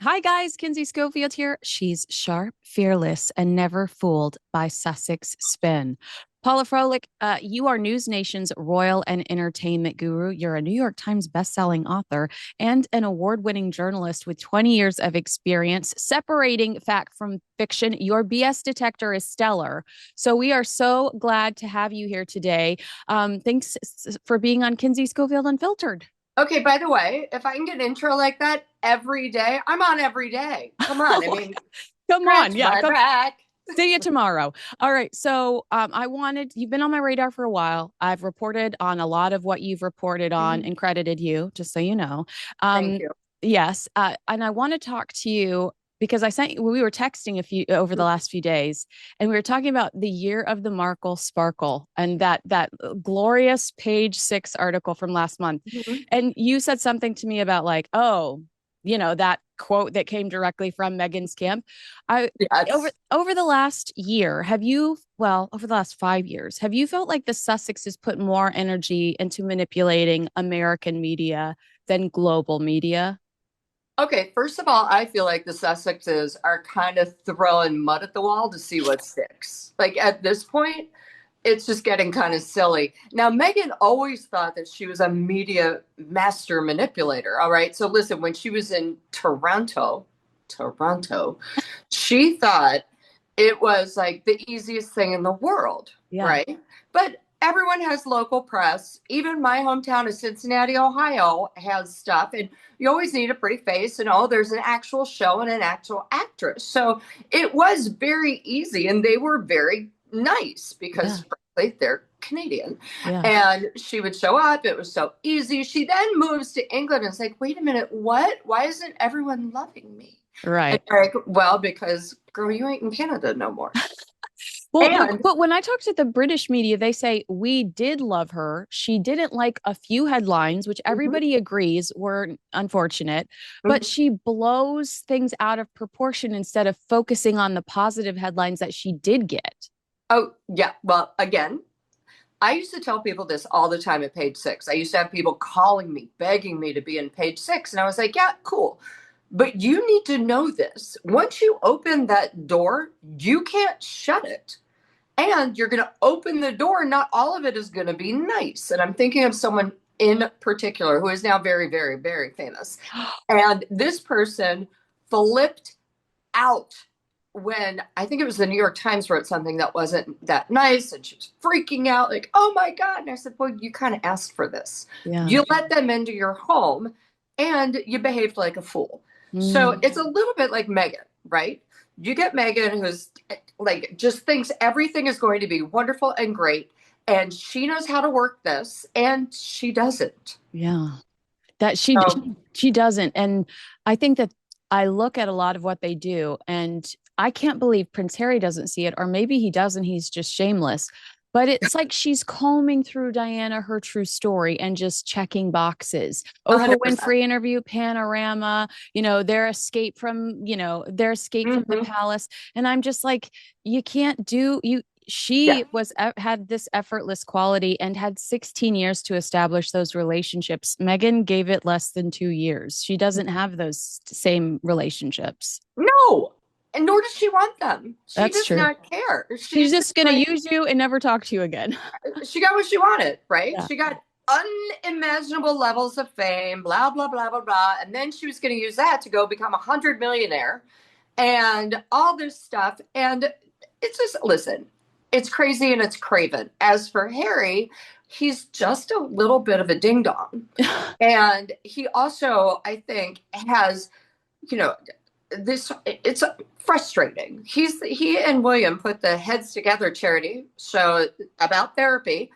Hi, guys. Kinsey Schofield here. She's sharp, fearless, and never fooled by Sussex spin. Paula Froelich, you are NewsNation's royal and entertainment guru. You're a New York Times bestselling author and an award-winning journalist with 20 years of experience separating fact from fiction. Your BS detector is stellar. So we are so glad to have you here today. Thanks for being on Kinsey Schofield Unfiltered. Okay, by the way, if I can get an intro like that every day, I'm on every day. Come on. I mean, Come on. scratch Yeah, my come. back. See you tomorrow. All right. So you've been on my radar for a while. I've reported on a lot of what you've reported on Mhm. and credited you, just so you know. Thank Um, you. yes. And I want to talk to you because we were texting a few over the last few days, and we were talking about the year of the Markle Sparkle and that glorious page 6 article from last month. Mhm. And you said something to me about like, oh, that quote that came directly from Meghan's camp. I over Yes. over the last year, over the last 5 years, have you felt like the Sussexes put more energy into manipulating American media than global media? Okay, first of all, I feel like the Sussexes are kind of throwing mud at the wall to see what sticks. Like at this point, it's just getting kind of silly. Now, Megan always thought that she was a media master manipulator. All right. So listen, when she was in Toronto, she thought it was like the easiest thing in the world, Yeah. right? But everyone has local press. Even my hometown of Cincinnati, Ohio has stuff. And you always need a pretty face and there's an actual show and an actual actress. So it was very easy and they were very nice Yeah. because frankly they're Canadian. Yeah. And she would show up. It was so easy. She then moves to England and it's like, wait a minute, what? Why isn't everyone loving me? And Right. they're like, well, because girl, you ain't in Canada no more. Well, And but when I talk to the British media, they say we did love her. She didn't like a few headlines, which mhm, everybody agrees were unfortunate, but mhm. she blows things out of proportion instead of focusing on the positive headlines that she did get. Oh, yeah. Well, again, I used to tell people this all the time at page 6. I used to have people calling me, begging me to be in page 6. And I was like, yeah, cool. But you need to know this. Once you open that door, you can't shut it. And you're going to open the door. Not all of it is going to be nice. And I'm thinking of someone in particular who is now very, very, very famous. And this person flipped out when I think it was the New York Times wrote something that wasn't that nice, and she was freaking out, like, oh my God. And I said, well, you kind of asked for this. Yeah. You let them into your home and you behaved like a fool. So it's Mm. a little bit like Megan, right? You get Megan, who's like just thinks everything is going to be wonderful and great, and she knows how to work this, and she doesn't. Yeah. That So, she doesn't. And I think that I look at a lot of what they do, and I can't believe Prince Harry doesn't see it, or maybe he doesn't, he's just shameless. But it's like she's combing through Diana, her true story, and just checking boxes. Oprah 100%. Winfrey interview, panorama, their escape from the Hmm. palace. And I'm just like, you can't do you Yeah. she was had this effortless quality and had 16 years to establish those relationships. Meghan gave it less than 2 years. She doesn't have those same relationships. No, and nor does she want them. She That's does true. not care. She's She's just just going to like, use you and never talk to you again. she got what she wanted, right? Yeah. She got unimaginable levels of fame, blah, blah, blah, blah, blah. And then she was going to use that to go become 100 millionaire and all this stuff. And it's just, listen, it's crazy and it's craven. As for Harry, he's just a little bit of a ding dong. And he also, I think, has, you know, this it's frustrating. He and William put the Heads Together charity show about therapy,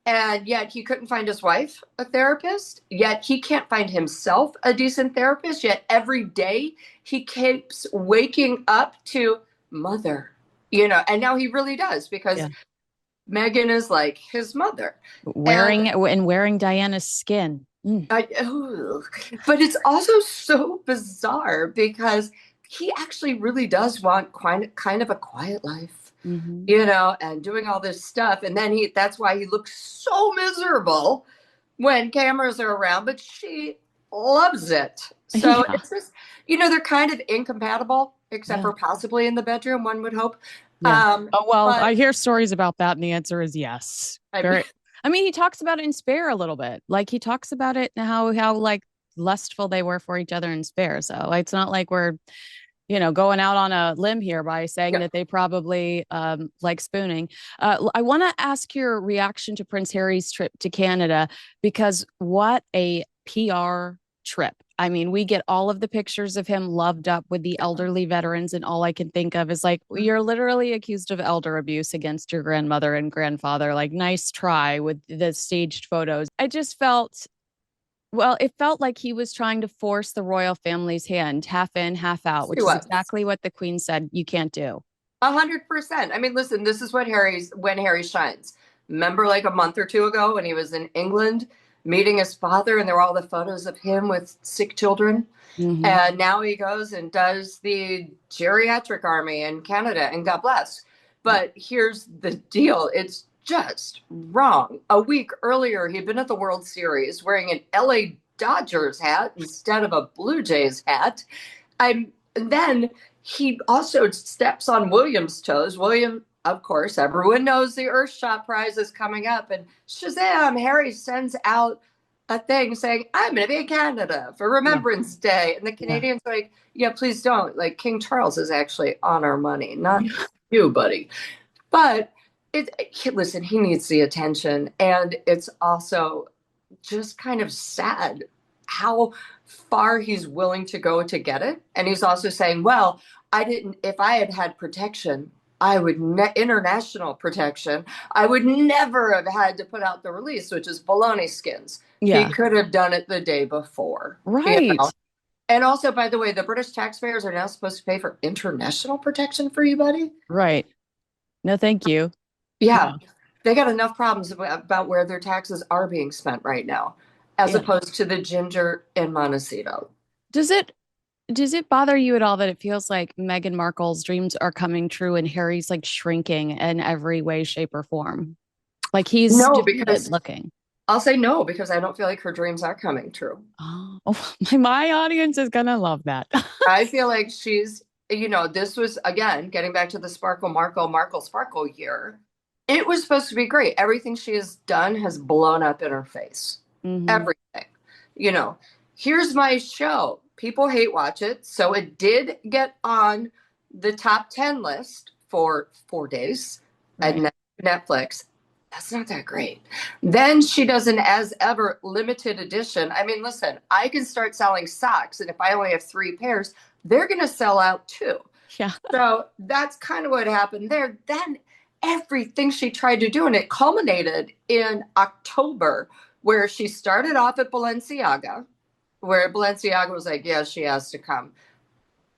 and yet he couldn't find his wife a therapist. Yet he can't find himself a decent therapist. Yet every day he keeps waking up to mother, and now he really does because Yeah. Megan is like his mother, and Wearing Diana's skin. Mm. but it's also so bizarre because he actually really does want kind of a quiet life, Hmm. and doing all this stuff. And then that's why he looks so miserable when cameras are around. But she loves it. So Yeah. it's just, they're kind of incompatible, except Yeah. for possibly in the bedroom, one would hope. Yeah. Oh, well, But I hear stories about that, and the answer is yes. I mean, Very. I mean, he talks about it in Spare a little bit. Like he talks about it and how like lustful they were for each other in Spare. So like, it's not like we're, going out on a limb here by saying yeah, that they probably like spooning. I want to ask your reaction to Prince Harry's trip to Canada because what a PR trip. I mean, we get all of the pictures of him loved up with the elderly veterans, and all I can think of is like, you're literally accused of elder abuse against your grandmother and grandfather. Like, nice try with the staged photos. I just felt well, it felt like he was trying to force the royal family's hand, half in, half out, he which is was. exactly what the queen said you can't do. 100%. I mean, listen, this is when Harry shines. Remember like a month or two ago when he was in England meeting his father and there were all the photos of him with sick children? Mm-hmm. And now he goes and does the geriatric army in Canada, and God bless. But here's the deal. It's just wrong. A week earlier, he'd been at the World Series wearing an LA Dodgers hat instead of a Blue Jays hat. And then he also steps on William's toes. William, of course, everyone knows the Earthshot Prize is coming up, and Shazam! Harry sends out a thing saying, "I'm going to be in Canada for Yeah. Remembrance Day," and the Yeah. Canadians are like, "Yeah, please don't. Like King Charles is actually on our money, not Yeah. you, buddy." But listen, he needs the attention, and it's also just kind of sad how far he's willing to go to get it. And he's also saying, well, I didn't, if I had had protection, international protection, I would never have had to put out the release, which is baloney skins. He Yeah. could have done it the day before, Right. And also, by the way, the British taxpayers are now supposed to pay for international protection for you, buddy. Right. No, thank you. Yeah, Yeah. they got enough problems about where their taxes are being spent right now, as Yeah. opposed to the ginger in Montecito. Does it does it bother you at all that it feels like Meghan Markle's dreams are coming true and Harry's like shrinking in every way, shape, or form? Like he's No, defeated because looking. I'll say no, because I don't feel like her dreams are coming true. Oh, my audience is gonna love that. I feel like this was, again, getting back to the Markle Sparkle year. It was supposed to be great. Everything she has done has blown up in her face. Hmm. Everything. You know, here's my show. People hate watch it. So it did get on the top 10 list for 4 days at Right. Netflix. That's not that great. Then she does an as ever limited edition. I mean, listen, I can start selling socks, and if I only have 3 pairs, they're going to sell out too. Yeah. So that's kind of what happened there. Then everything she tried to do, and it culminated in October, where she started off at Balenciaga, where Balenciaga was like, yeah, she has to come.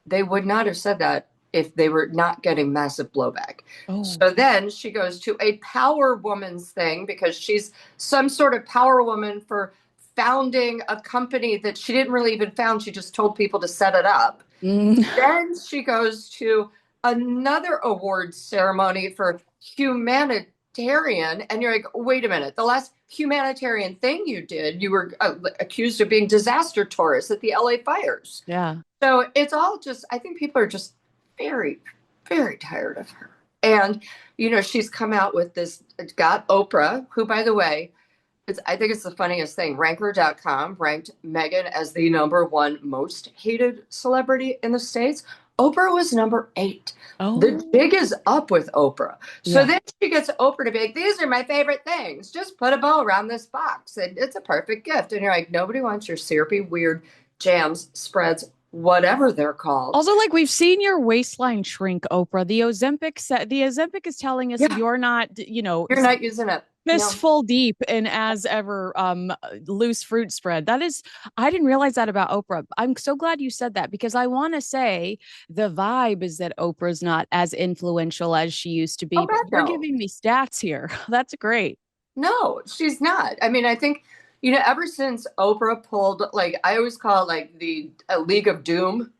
They would not have said that if they were not getting massive blowback. Oh, So then she goes to a power woman's thing because she's some sort of power woman for founding a company that she didn't really even found. She just told people to set it up. mm. Then she goes to another awards ceremony for humanitarian. And you're like, wait a minute, the last humanitarian thing you did, you were accused of being disaster tourists at the LA fires. Yeah. So it's all just, I think people are just very, very tired of her. And, she's come out with this, got Oprah, who, by the way, I think it's the funniest thing. Ranker.com ranked Meghan as the #1 most hated celebrity in the States. Oprah was #8. The Oh, jig is up with Oprah. So yeah. then she gets Oprah to be like, these are my favorite things. Just put a bow around this box and it's a perfect gift. And you're like, nobody wants your syrupy, weird jams, spreads, whatever they're called. Also, like we've seen your waistline shrink, Oprah. The Ozempic is telling us Yeah, you're not, you're not using it. No. fistful deep in as ever loose fruit spread. I didn't realize that about Oprah. I'm so glad you said that because I want to say the vibe is that Oprah's not as influential as she used to be, Oh, but God, you're no. giving me stats here. That's great. No, she's not. I mean, I think, ever since Oprah pulled, like, I always call it like the League of Doom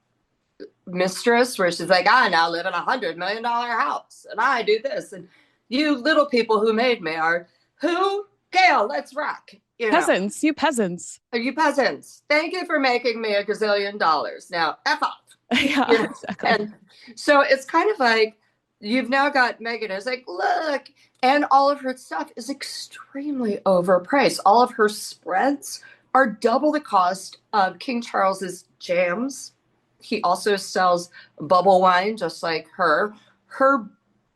mistress, where she's like, I now live in $100 million house and I do this. And you little people who made me are who? Gail, let's rock. You know, Peasants, you peasants. you peasants, thank you for making me $1 gazillion. Now, F off. You Yeah, know, exactly. and so it's kind of like you've now got Meghan is like, look, and all of her stuff is extremely overpriced. All of her spreads are double the cost of King Charles's jams. He also sells bubble wine, just like her. Her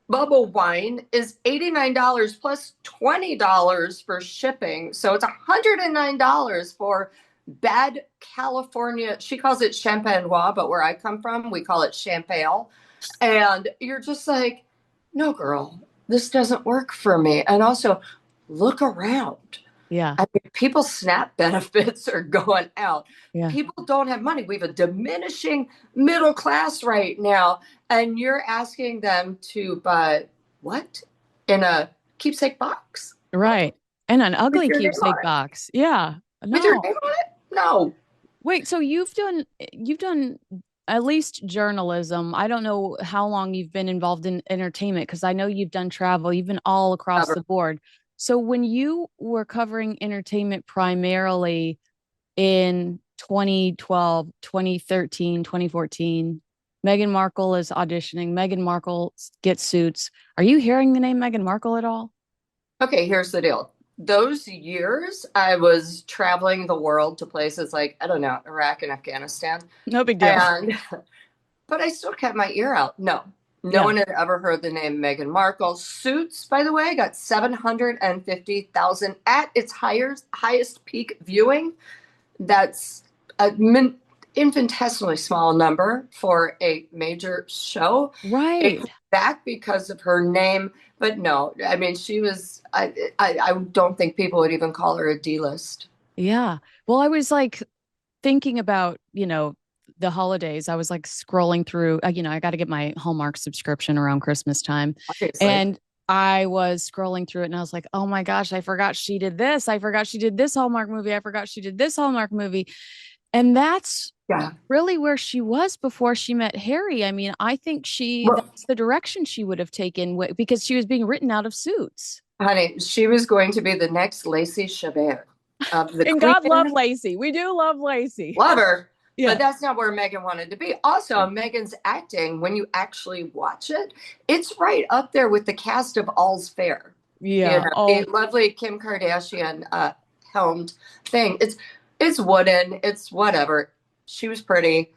bubble wine is $89 plus $20 for shipping. So it's $109 for bad California. She calls it champagne noir, but where I come from, we call it champagne. And you're just like, no, girl, this doesn't work for me. And also, look around. Yeah, I mean, people's SNAP benefits are going out. yeah. People don't have money. We have a diminishing middle class right now. And you're asking them to buy what? In a keepsake box? What? Right. And an With ugly your name on keepsake it? box. Yeah. With your No. name on it? No. Wait, so you've done at least journalism. I don't know how long you've been involved in entertainment because I know you've done travel, you've been all across Never. the board. So when you were covering entertainment primarily in 2012, 2013, 2014, Meghan Markle is auditioning. Meghan Markle gets suits. Are you hearing the name Meghan Markle at all? Okay, here's the deal. Those years, I was traveling the world to places like, I don't know, Iraq and Afghanistan. No big deal. And but I still kept my ear out. No, no Yeah. one had ever heard the name Meghan Markle. Suits, by the way, got 750,000 at its highest peak viewing. That's a infinitesimally small number for a major show. It Right. came back because of her name, but no, I mean she was. I don't think people would even call her a D-list. Yeah. Well, I was like thinking about, the holidays. I was like scrolling through, I got to get my Hallmark subscription around Christmas time. Obviously, And I was scrolling through it and I was like, oh my gosh, I forgot she did this. I forgot she did this Hallmark movie. I forgot she did this Hallmark movie. And that's yeah. really where she was before she met Harry. I mean, I think Well, that's the direction she would have taken because she was being written out of Suits. honey, she was going to be the next Lacey Chabert of the And God love Queen. Lacey. We do love Lacey. Love her. But Yeah. that's not where Megan wanted to be. Also, Megan's acting, when you actually watch it, it's right up there with the cast of All's Fair. You Yeah. know, the Oh, lovely Kim Kardashian helmed thing. It's wooden. It's whatever. She was pretty.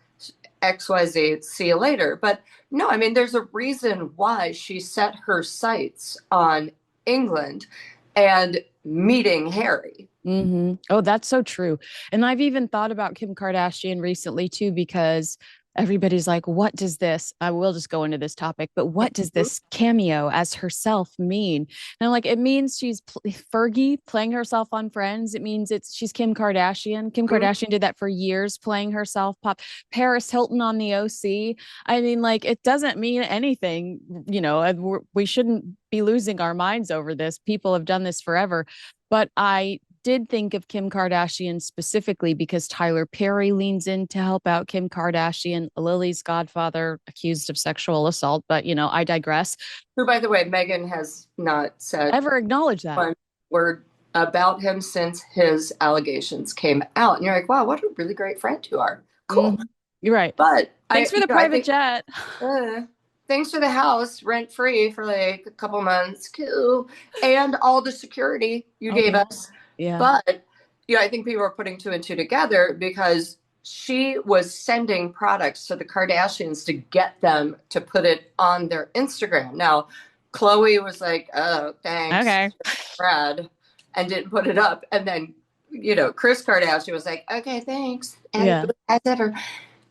XYZ. See you later. But no, I mean, there's a reason why she set her sights on England and meeting Harry. Oh, that's so true. And I've even thought about Kim Kardashian recently too, because everybody's like, what does this? I will just go into this topic, but what does this cameo as herself mean? And I'm like, it means she's Fergie playing herself on Friends. It means she's Kim Kardashian. Kim Mhm. Kardashian did that for years, playing herself. Pop Paris Hilton on the OC. I mean, like, it doesn't mean anything, and we shouldn't be losing our minds over this. People have done this forever. But I did think of Kim Kardashian specifically because Tyler Perry leans in to help out Kim Kardashian, Lily's godfather, accused of sexual assault. But, I digress. Who, by the way, Megan has not said Ever acknowledge that? one word about him since his allegations came out. And you're like, wow, what a really great friend you are. Cool. Mm-hmm. You're right. But Thanks for the I private think, jet. uh, thanks for the house rent free for like a couple months, cool, and all the security you Oh, gave yeah. us. Yeah. But I think people are putting two and two together because she was sending products to the Kardashians to get them to put it on their Instagram. Now, Khloe was like, "Oh, thanks, Okay. Brad," and didn't put it up. And then, Kris Kardashian was like, "Okay, thanks," and Yeah. as ever.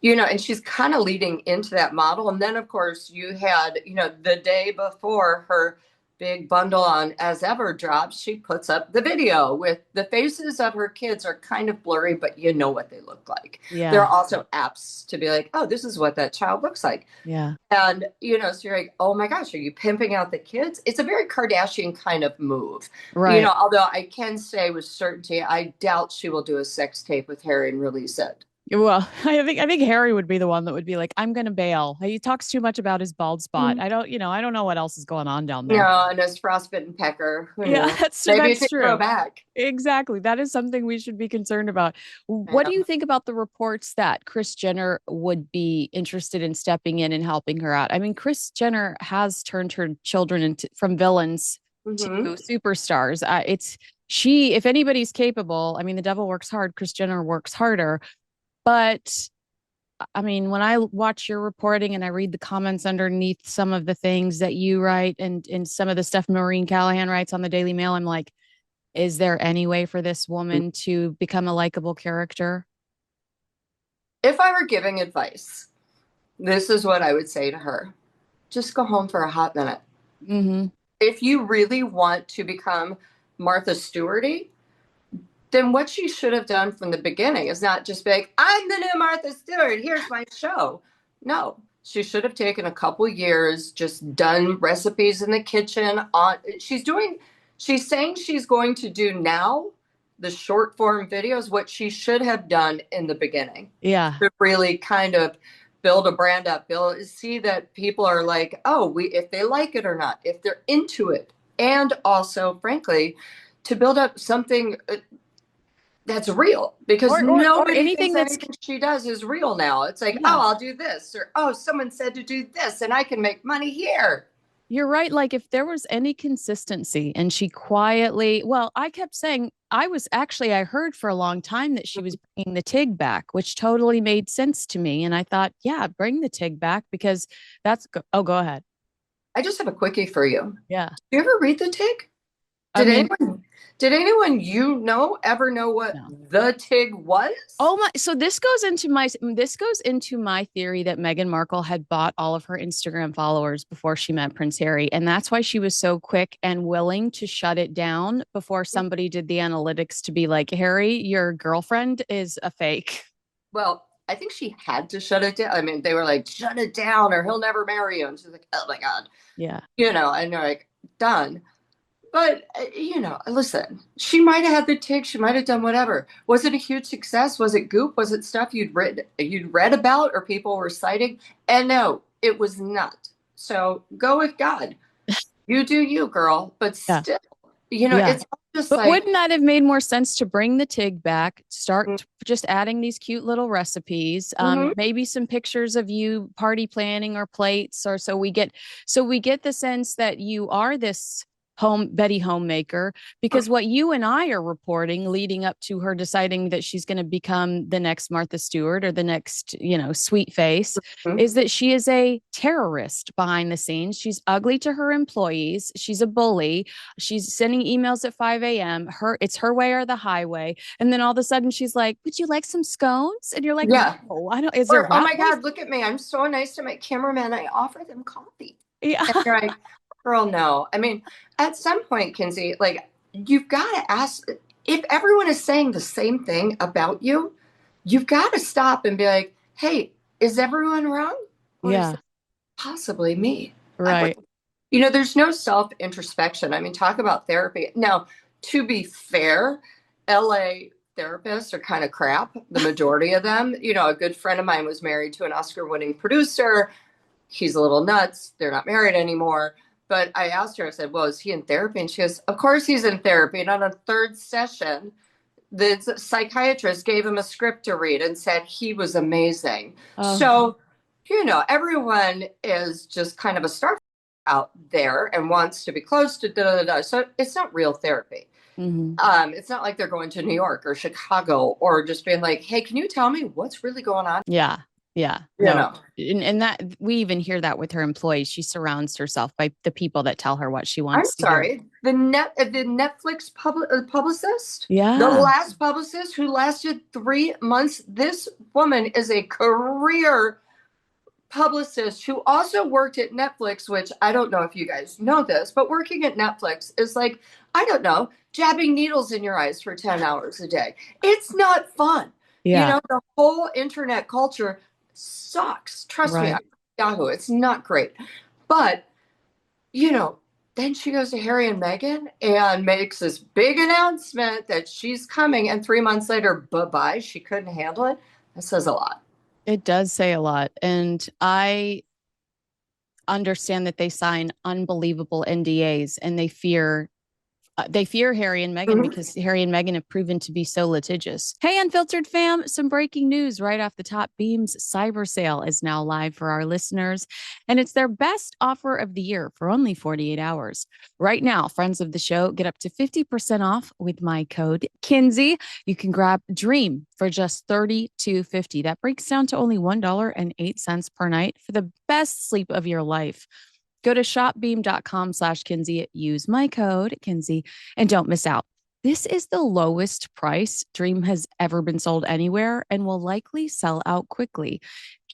And she's kind of leading into that model. And then, of course, you had, the day before her big bundle on As Ever drops, she puts up the video with the faces of her kids are kind of blurry, but you know what they look like. There are Yeah. also apps to be like, oh, this is what that child looks like. Yeah. And, so you're like, oh my gosh, are you pimping out the kids? It's a very Kardashian kind of move. Right. Although I can say with certainty, I doubt she will do a sex tape with Harry and release it. Well, I think Harry would be the one that would be like, I'm gonna bail. He talks too much about his bald spot. I don't know what else is going on down there. No, and as frostbitten pecker, who Yeah, knew? that's Maybe it that's did grow true. back. Exactly. That is something we should be concerned about. What do Yeah. you think about the reports that Kris Jenner would be interested in stepping in and helping her out? I mean, Kris Jenner has turned her children into from villains to Hmm. superstars. It's she, if anybody's capable, I mean, the devil works hard, Kris Jenner works harder. But I mean, when I watch your reporting and I read the comments underneath some of the things that you write and some of the stuff Maureen Callahan writes on the Daily Mail, I'm like, is there any way for this woman to become a likable character? If I were giving advice, this is what I would say to her. Just go home for a hot minute. Hmm. If you really want to become Martha Stewarty, then what she should have done from the beginning is not just be like, I'm the new Martha Stewart, here's my show. No, she should have taken a couple years, just done recipes in the kitchen. She's saying she's going to do now the short form videos, what she should have done in the beginning Yeah. to really kind of build a brand up, see that people are like, oh, if they like it or not, if they're into it. And also, frankly, to build up something that's real because Or nobody anything thinks that's anything she does is real now. It's like, yeah. oh, I'll do this, or oh, someone said to do this and I can make money here. You're right. Like if there was any consistency and she quietly, well, I kept saying I heard for a long time that she was bringing the TIG back, which totally made sense to me. And I thought, yeah, bring the TIG back because oh, go ahead. I just have a quickie for you. Yeah. Do you ever read the TIG? I Did mean, anyone ever know what no. the TIG was? Oh my, so this goes into my theory that Meghan Markle had bought all of her Instagram followers before she met Prince Harry. And that's why she was so quick and willing to shut it down before somebody did the analytics to be like, Harry, your girlfriend is a fake. Well, I think she had to shut it down. I mean, they were like, shut it down or he'll never marry you. And she's like, oh my God. Yeah. And they're like, done. But, listen, she might have had the tick. She might have done whatever. Was it a huge success? Was it goop? Was it stuff you'd read about or people were citing? And no, it was not. So go with God. You do you, girl. But Yeah. still, Yeah. it's just But like, wouldn't that have made more sense to bring the TIG back, start just adding these cute little recipes, mm-hmm, maybe some pictures of you party planning or plates, or so we get the sense that you are this Betty homemaker, because what you and I are reporting leading up to her deciding that she's going to become the next Martha Stewart or the next, sweet face, mm-hmm, is that she is a terrorist behind the scenes. She's ugly to her employees. She's a bully. She's sending emails at 5 a.m. It's her way or the highway. And then all of a sudden she's like, would you like some scones? And you're like, yeah. no, I don't. Is there Or, oh rat my poison? God, look at me. I'm so nice to my cameraman. I offer them coffee. Yeah. And you're like, girl, no. I mean, at some point, Kinsey, like, you've got to ask if everyone is saying the same thing about you, you've got to stop and be like, hey, is everyone wrong? Or is Yeah. it possibly me? Right. There's no self introspection. I mean, talk about therapy. Now, to be fair, LA therapists are kind of crap, the majority of them. A good friend of mine was married to an Oscar winning producer. He's a little nuts. They're not married anymore. But I asked her, I said, well, is he in therapy? And she goes, of course he's in therapy. And on a third session, the psychiatrist gave him a script to read and said he was amazing. Oh, So, everyone is just kind of a star out there and wants to be close to da da da. So it's not real therapy. mhm. It's not like they're going to New York or Chicago or just being like, hey, can you tell me what's really going on? Yeah. Yeah. You No. know, And that we even hear that with her employees. She surrounds herself by the people that tell her what she I'm wants to hear. sorry. The Netflix publicist, the Yeah. last publicist who lasted 3 months. This woman is a career publicist who also worked at Netflix, which I don't know if you guys know this, but working at Netflix is like, I don't know, jabbing needles in your eyes for 10 hours a day. It's not fun. Yeah. The whole internet culture sucks. Trust me, Right. Yahoo, it's not great. But you know, then she goes to Harry and Meghan and makes this big announcement that she's coming. And 3 months later, bye bye, she couldn't handle it. That says a lot. It does say a lot. And I understand that they sign unbelievable NDAs and they fear Harry and Meghan Mhm. because Harry and Meghan have proven to be so litigious. Hey, Unfiltered fam, some breaking news right off the top. Beam's cyber sale is now live for our listeners, and it's their best offer of the year for only 48 hours. Right now, friends of the show get up to 50% off with my code Kinsey. You can grab Dream for just $32.50. That breaks down to only $1.08 per night for the best sleep of your life. Go to shopbeam.com/Kinsey, use my code Kinsey, and don't miss out. This is the lowest price Dream has ever been sold anywhere and will likely sell out quickly.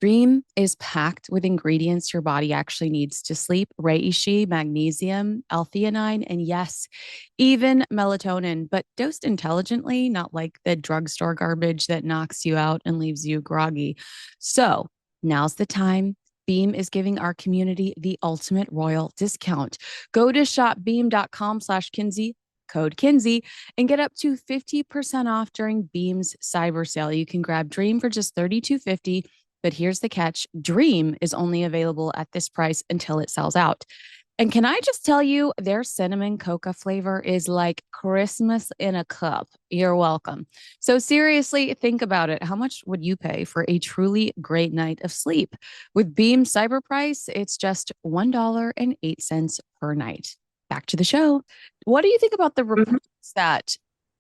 Dream is packed with ingredients your body actually needs to sleep: reishi, magnesium, L-theanine, and yes, even melatonin, but dosed intelligently, not like the drugstore garbage that knocks you out and leaves you groggy. So now's the time. Beam is giving our community the ultimate royal discount. Go to shopbeam.com/Kinsey, code Kinsey, and get up to 50% off during Beam's cyber sale. You can grab Dream for just $32.50, but here's the catch: Dream is only available at this price until it sells out. And can I just tell you, their cinnamon coca flavor is like Christmas in a cup. You're welcome. So, seriously, think about it. How much would you pay for a truly great night of sleep? With Beam Cyber Price, it's just $1.08 per night. Back to the show. What do you think about the Mhm. reports that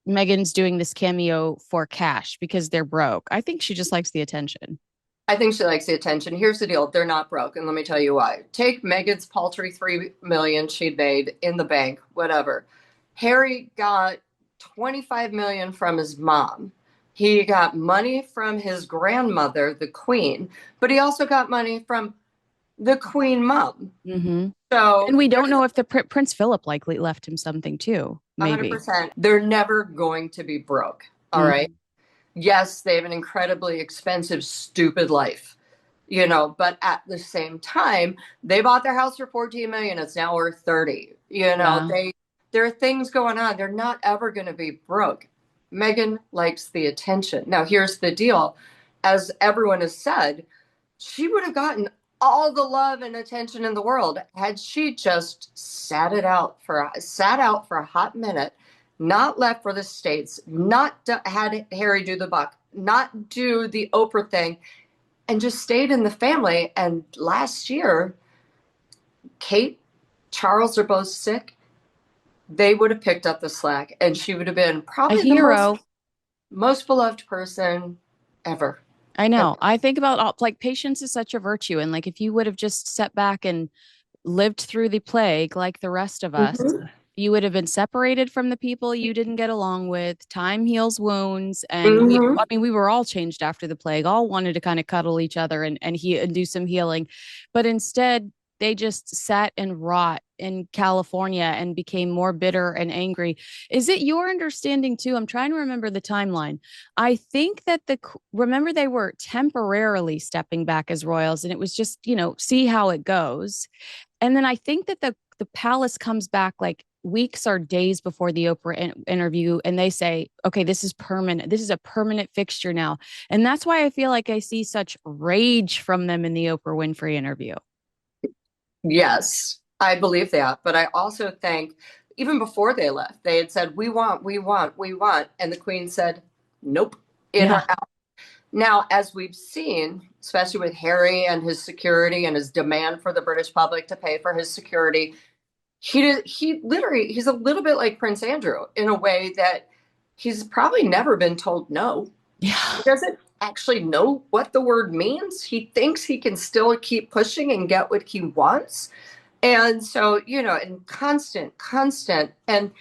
Megan's doing this cameo for cash because they're broke? I think she just likes the attention. I think she likes the attention. Here's the deal. They're not broke. And let me tell you why. Take Meghan's paltry 3 million she'd made in the bank, whatever. Harry got 25 million from his mom. He got money from his grandmother, the Queen, but he also got money from the Queen mom. Mm-hmm. And So we don't there's know if the Prince Philip likely left him something too. Maybe. 100%. They're never going to be broke. All right. Mm-hmm. Yes, they have an incredibly expensive, stupid life, but at the same time, they bought their house for 14 million. It's now worth 30. Yeah. There are things going on. They're not ever going to be broke. Meghan likes the attention. Now, here's the deal. As everyone has said, she would have gotten all the love and attention in the world had she just sat out for a hot minute, not left for the States, not had Harry do the buck, not do the Oprah thing, and just stayed in the family. And last year, Kate, Charles are both sick. They would have picked up the slack, and she would have been A probably the hero. most beloved person ever. I Ever. know. I think about like patience is such a virtue. And like if you would have just sat back and lived through the plague like the rest of us, Mhm. you would have been separated from the people you didn't get along with. Time heals wounds. And Mhm. I mean, we were all changed after the plague, all wanted to kind of cuddle each other and do some healing. But instead, they just sat and rot in California and became more bitter and angry. Is it your understanding too? I'm trying to remember the timeline. I think that remember they were temporarily stepping back as royals and it was just, see how it goes. And then I think that the palace comes back like weeks or days before the Oprah interview, and they say, "Okay, this is permanent. This is a permanent fixture now." And that's why I feel like I see such rage from them in the Oprah Winfrey interview. Yes, I believe that. But I also think even before they left, they had said, we want, we want, we want. And the Queen said, nope, in Yeah, or out. Now, as we've seen, especially with Harry and his security and his demand for the British public to pay for his security, he literally, he's a little bit like Prince Andrew in a way that he's probably never been told no. He yeah. doesn't actually know what the word means. He thinks he can still keep pushing and get what he wants. And so, and constant. And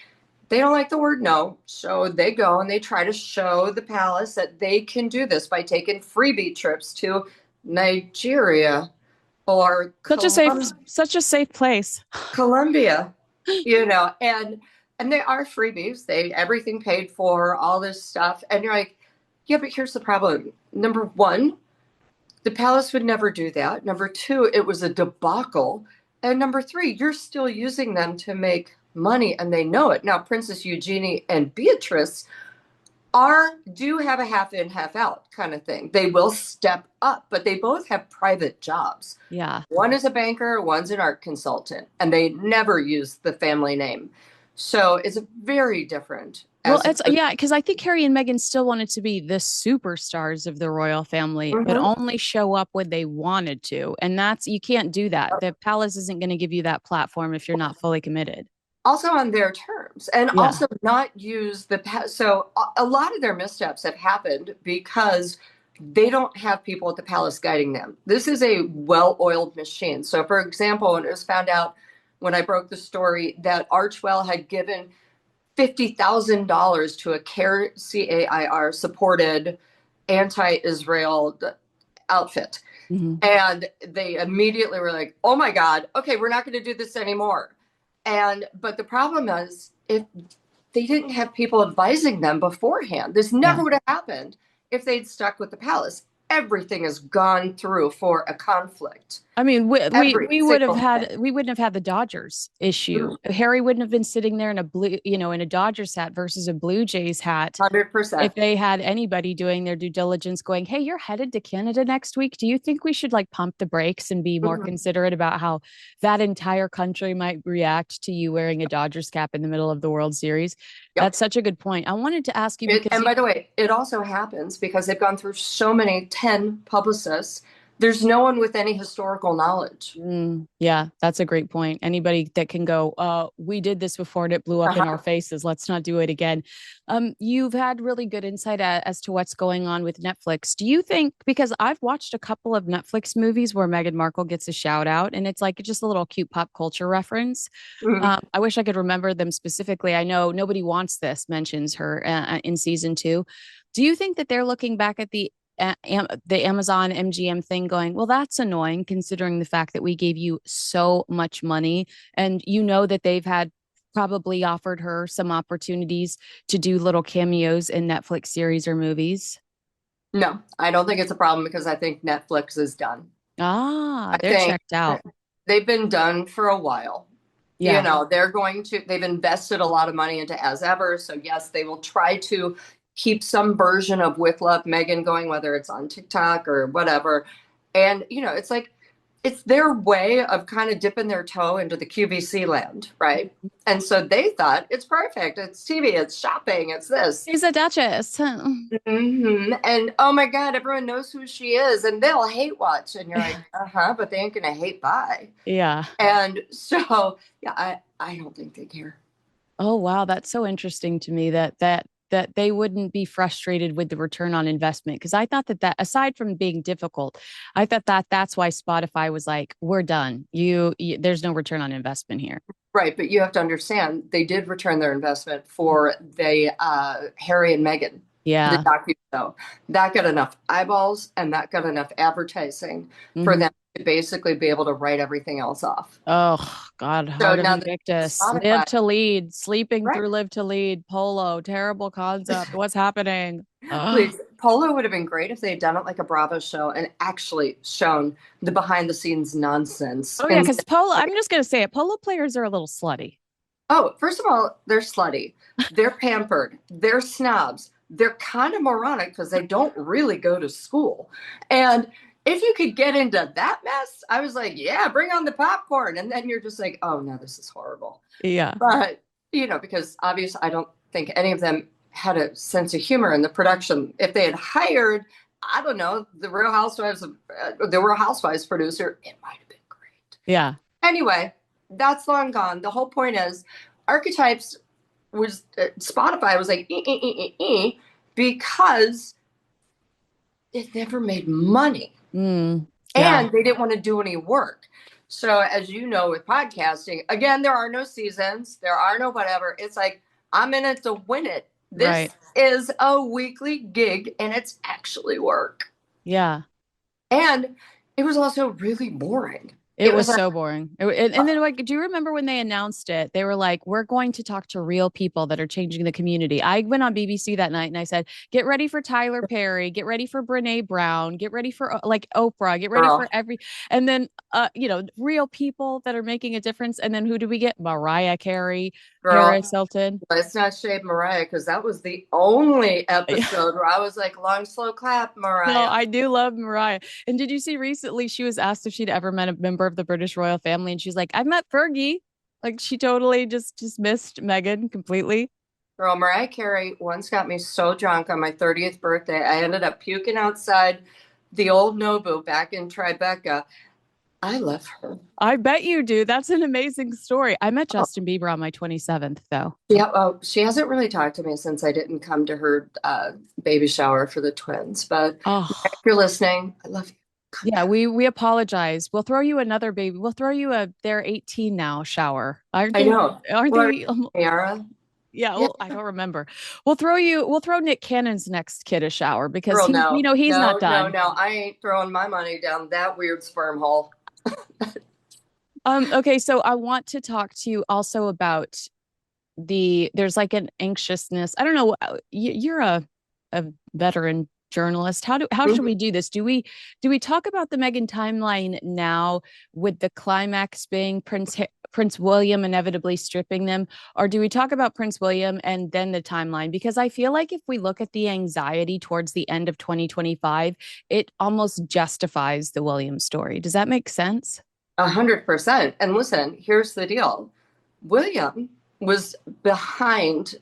they don't like the word no. So they go and they try to show the palace that they can do this by taking freebie trips to Nigeria or Such a safe place. Colombia, and they are freebies. Everything paid for, all this stuff. And you're like, yeah, but here's the problem. Number one, the palace would never do that. Number two, it was a debacle. And number three, you're still using them to make money and they know it. Now, Princess Eugenie and Beatrice do have a half in, half out kind of thing. They will step up, but they both have private jobs. Yeah. One is a banker, one's an art consultant, and they never use the family name. So it's very different Well, as it's yeah, because I think Harry and Meghan still wanted to be the superstars of the royal family, but Mhm. only show up when they wanted to. And that's you can't do that. The palace isn't going to give you that platform if you're not fully committed. Also on their terms, and Yeah. also not use so a lot of their missteps have happened because they don't have people at the palace guiding them. This is a well-oiled machine. So for example, when it was found out, when I broke the story that Archwell had given $50,000 to a CAIR supported anti-Israel outfit, Mhm. and they immediately were like, "Oh my God, okay, we're not going to do this anymore." But the problem is, if they didn't have people advising them beforehand, this Yeah. never would have happened if they'd stuck with the palace. Everything has gone through for a conflict. I mean, Every we would have single thing. had we wouldn't have had the Dodgers issue. Harry wouldn't have been sitting there in a blue, in a Dodgers hat versus a Blue Jays hat 100%. if they had anybody doing their due diligence going, hey, you're headed to Canada next week. Do you think we should like pump the brakes and be more Mhm. considerate about how that entire country might react to you wearing a Dodgers cap in the middle of the World Series? Yep. That's such a good point. I wanted to ask you because And by the way, it also happens because they've gone through so many 10 publicists. There's no one with any historical knowledge. Yeah, that's a great point. Anybody that can go, we did this before and it blew up in our Uh-huh. faces. Let's not do it again. You've had really good insight as to what's going on with Netflix. Do you think, because I've watched a couple of Netflix movies where Meghan Markle gets a shout out and it's like just a little cute pop culture reference. Mhm. I wish I could remember them specifically. I know Nobody Wants This mentions her in season two. Do you think that they're looking back at the Amazon MGM thing going, well, that's annoying considering the fact that we gave you so much money and that they've had probably offered her some opportunities to do little cameos in Netflix series or movies. No, I don't think it's a problem because I think Netflix is done. Ah, I they're think checked out. they've been done for a while. Yeah. They've invested a lot of money into As Ever. So, yes, they will try to keep some version of With Love Megan going, whether it's on TikTok or whatever. And, it's like, it's their way of kind of dipping their toe into the QVC land, right? And so they thought it's perfect. It's TV, it's shopping, it's this. She's a duchess. And oh my God, everyone knows who she is, and they'll hate watch. And you're like, uh-huh, but they ain't gonna hate buy. Yeah. And so, yeah, I don't think they care. Oh wow, that's so interesting to me that they wouldn't be frustrated with the return on investment because I thought that aside from being difficult, I thought that that's why Spotify was like, we're done. There's no return on investment here. Right, but you have to understand they did return their investment for the Harry and Meghan, the Yeah. docu show. That got enough eyeballs and that got enough advertising for Hmm. them to basically be able to write everything else off. Oh God, So Heart of now that Invictus, Live Spotify, to Lead, sleeping right? through Live to Lead, Polo, terrible concept. What's happening? Oh, Please, Polo would have been great if they had done it like a Bravo show and actually shown the behind the scenes nonsense. oh yeah, And because Polo. I'm just gonna say it. Polo players are a little slutty. oh, first of all, they're slutty, they're pampered, they're snobs, they're kind of moronic because they don't really go to school. And if you could get into that mess, I was like, yeah, bring on the popcorn. And then you're just like, oh no, this is horrible. Yeah. But, because obviously I don't think any of them had a sense of humor in the production. If they had hired, I don't know, the Real Housewives producer, it might have been great. Yeah. Anyway, that's long gone. The whole point is archetypes was Spotify was like because it never made money Yeah. and they didn't want to do any work. So as you know, with podcasting, again, there are no seasons, there are no whatever. It's like I'm in it to win it. This Right. is a weekly gig and it's actually work. Yeah. And it was also really boring. It It was was so boring. And then, like, do you remember when they announced it? They were like, "We're going to talk to real people that are changing the community." I went on BBC that night and I said, "Get ready for Tyler Perry. Get ready for Brene Brown. Get ready for like Oprah. Get ready girl, for every." And then, real people that are making a difference. And then who do we get? Mariah Carey, girl. Paris Hilton. Let's not shade Mariah because that was the only Yeah. episode where I was like, long, slow clap, No, Mariah. I do love Mariah. And did you see recently she was asked if she'd ever met a member of the British royal family, and she's like, "I've met Fergie." Like she totally just dismissed Meghan completely. Girl, Mariah Carey once got me so drunk on my 30th birthday. I ended up puking outside the old Nobu back in Tribeca. I love her. I bet you do. That's an amazing story. I met Oh, Justin Bieber on my 27th, though. yeah. Oh, she hasn't really talked to me since I didn't come to her baby shower for the twins. But if Oh, you're listening, I love you. Come yeah, back. we apologize. We'll throw you another baby. We'll throw you a they're 18 now shower. Aren't I they? know. Aren't Well, they? Tiara. Yeah, Yeah, well, I don't remember. We'll throw Nick Cannon's next kid a shower because girl, no. he's not No, no, done. no. I ain't throwing my money down that weird sperm hole. Okay, so I want to talk to you also about there's like an anxiousness. I don't know. You're a veteran journalist. How should we Mhm. do this? Do we talk about the Meghan timeline now with the climax being Prince William inevitably stripping them, or do we talk about Prince William and then the timeline? Because I feel like if we look at the anxiety towards the end of 2025, it almost justifies the William story. Does that make sense? 100%. And listen, here's the deal. William was behind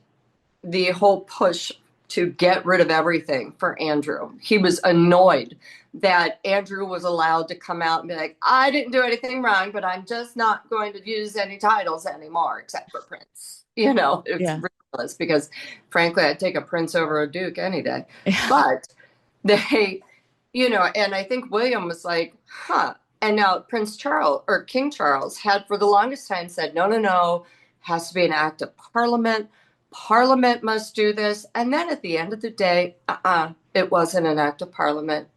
the whole push to get rid of everything for Andrew. He was annoyed that Andrew was allowed to come out and be like, I didn't do anything wrong, but I'm just not going to use any titles anymore except for Prince. You know, it's Yeah. ridiculous because frankly, I'd take a Prince over a Duke any day. Yeah. But they, and I think William was like, huh. And now Prince Charles or King Charles had for the longest time said, no, no, no, has to be an act of parliament. Parliament must do this. And then at the end of the day, it wasn't an act of parliament.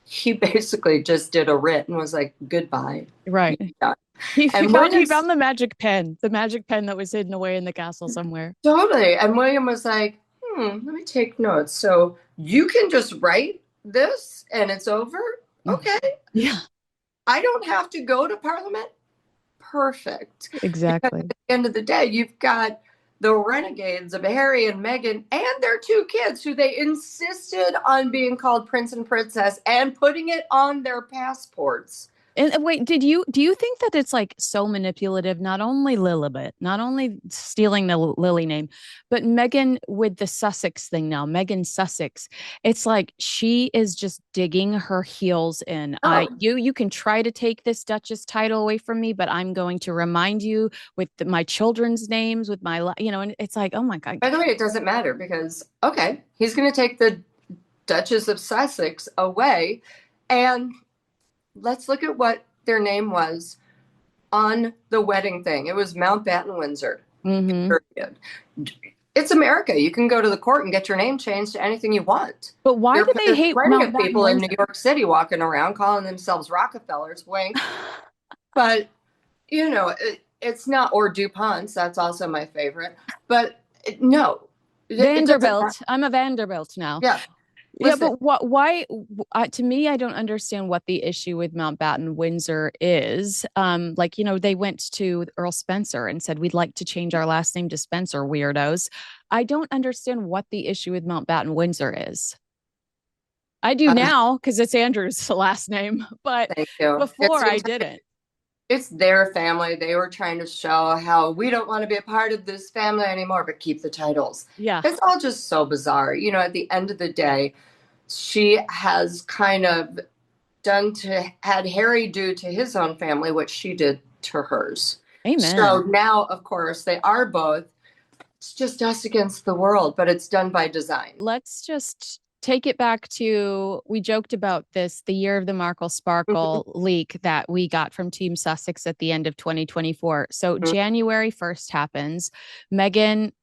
He basically just did a writ and was like, goodbye. Right. Yeah. He And found he William's found the magic pen that was hidden away in the castle somewhere. totally. And William was like, let me take notes. So you can just write this and it's over? Mm. Okay. Yeah, I don't have to go to parliament? Perfect. Because at exactly. the end of the day, you've got the renegades of Harry and Meghan and their two kids who they insisted on being called prince and princess and putting it on their passports. And wait, do you think that it's like so manipulative? Not only Lilibet, not only stealing the Lily name, but Megan with the Sussex thing now, Megan Sussex. It's like she is just digging her heels in. Oh, You can try to take this Duchess title away from me, but I'm going to remind you with my children's names, with and it's like, oh my God. by the way, it doesn't matter because, okay, he's going to take the Duchess of Sussex away. And let's look at what their name was on the wedding thing. It was Mountbatten Windsor. Hmm. Period. It's America. You can go to the court and get your name changed to anything you want. But why do they There's hate plenty of Mountbatten people in New Windsor? York City walking around calling themselves Rockefellers, wink. But, it's not, or DuPonts, that's also my favorite. But no, it doesn't matter. Vanderbilt. I'm a Vanderbilt now. Yeah, Yeah, listen, but why, to me, I don't understand what the issue with Mountbatten Windsor is. Like, they went to Earl Spencer and said, we'd like to change our last name to Spencer, weirdos. I don't understand what the issue with Mountbatten Windsor is. I do uh, now because it's Andrew's last name, but thank you. before I didn't. It's their family. They were trying to show how we don't want to be a part of this family anymore, but keep the titles. Yeah. It's all just so bizarre. At the end of the day, she has kind of had Harry do to his own family what she did to hers. So Amen. now, of course, they are both. It's just us against the world, but it's done by design. Let's just take it back to we joked about this the year of the Markle Mhm. Sparkle leak that we got from Team Sussex at the end of 2024. So January 1st happens. Meghan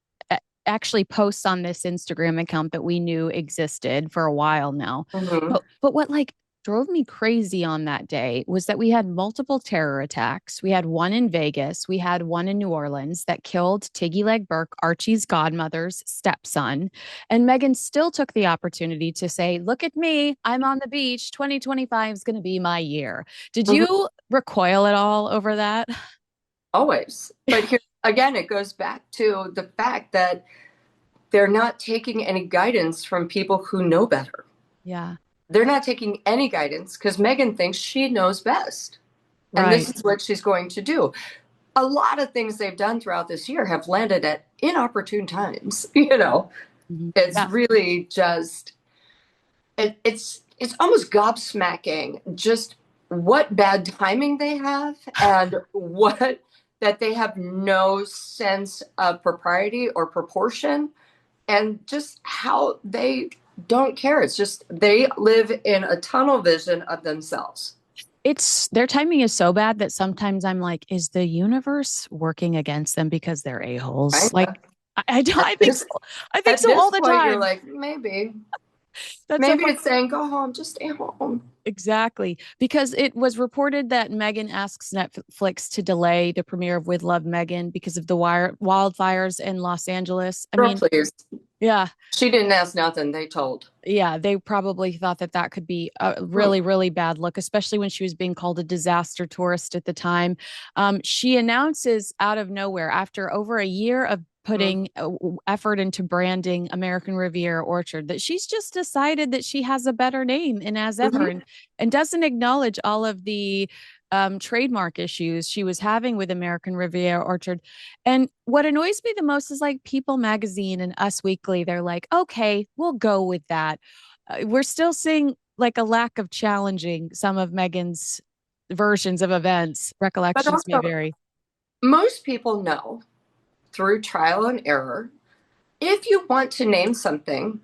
actually posts on this Instagram account that we knew existed for a while now. Mhm. But what like drove me crazy on that day was that we had multiple terror attacks. We had one in Vegas, we had one in New Orleans that killed Tiggy Leg Burke, Archie's godmother's stepson. And Meghan still took the opportunity to say, look at me, I'm on the beach. 2025 is going to be my year. Did Mhm. you recoil at all over that? Always. But here again, it goes back to the fact that they're not taking any guidance from people who know better. Yeah, They're not taking any guidance because Meghan thinks she knows best. And this right. is what she's going to do. A lot of things they've done throughout this year have landed at inopportune times. Mhm. It's Yeah. really just it's almost gobsmacking just what bad timing they have and what that they have no sense of propriety or proportion and just how they don't care. It's just they live in a tunnel vision of themselves. It's their timing is so bad that sometimes I'm like, is the universe working against them because they're a-holes? Right? Like, At I think so. this I think at so all this the point, you're time. like, maybe. That's so Maybe funny. it's saying, go home, just stay home. Exactly. Because it was reported that Meghan asks Netflix to delay the premiere of With Love Meghan because of the wildfires in Los Angeles. I Girl, mean, please. yeah, She didn't ask nothing, they told. yeah, they probably thought that that could be a Hmm. really, really bad look, especially when she was being called a disaster tourist at the time. She announces out of nowhere after over a year of Hmm. putting effort into branding American Riviera Orchard that she's just decided that she has a better name in as ever Hmm. and doesn't acknowledge all of the trademark issues she was having with American Riviera Orchard. And what annoys me the most is like People Magazine and Us Weekly. They're like, okay, we'll go with that. We're still seeing like a lack of challenging some of Meghan's versions of events. But Recollections may also, vary. most people know through trial and error, if you want to name something,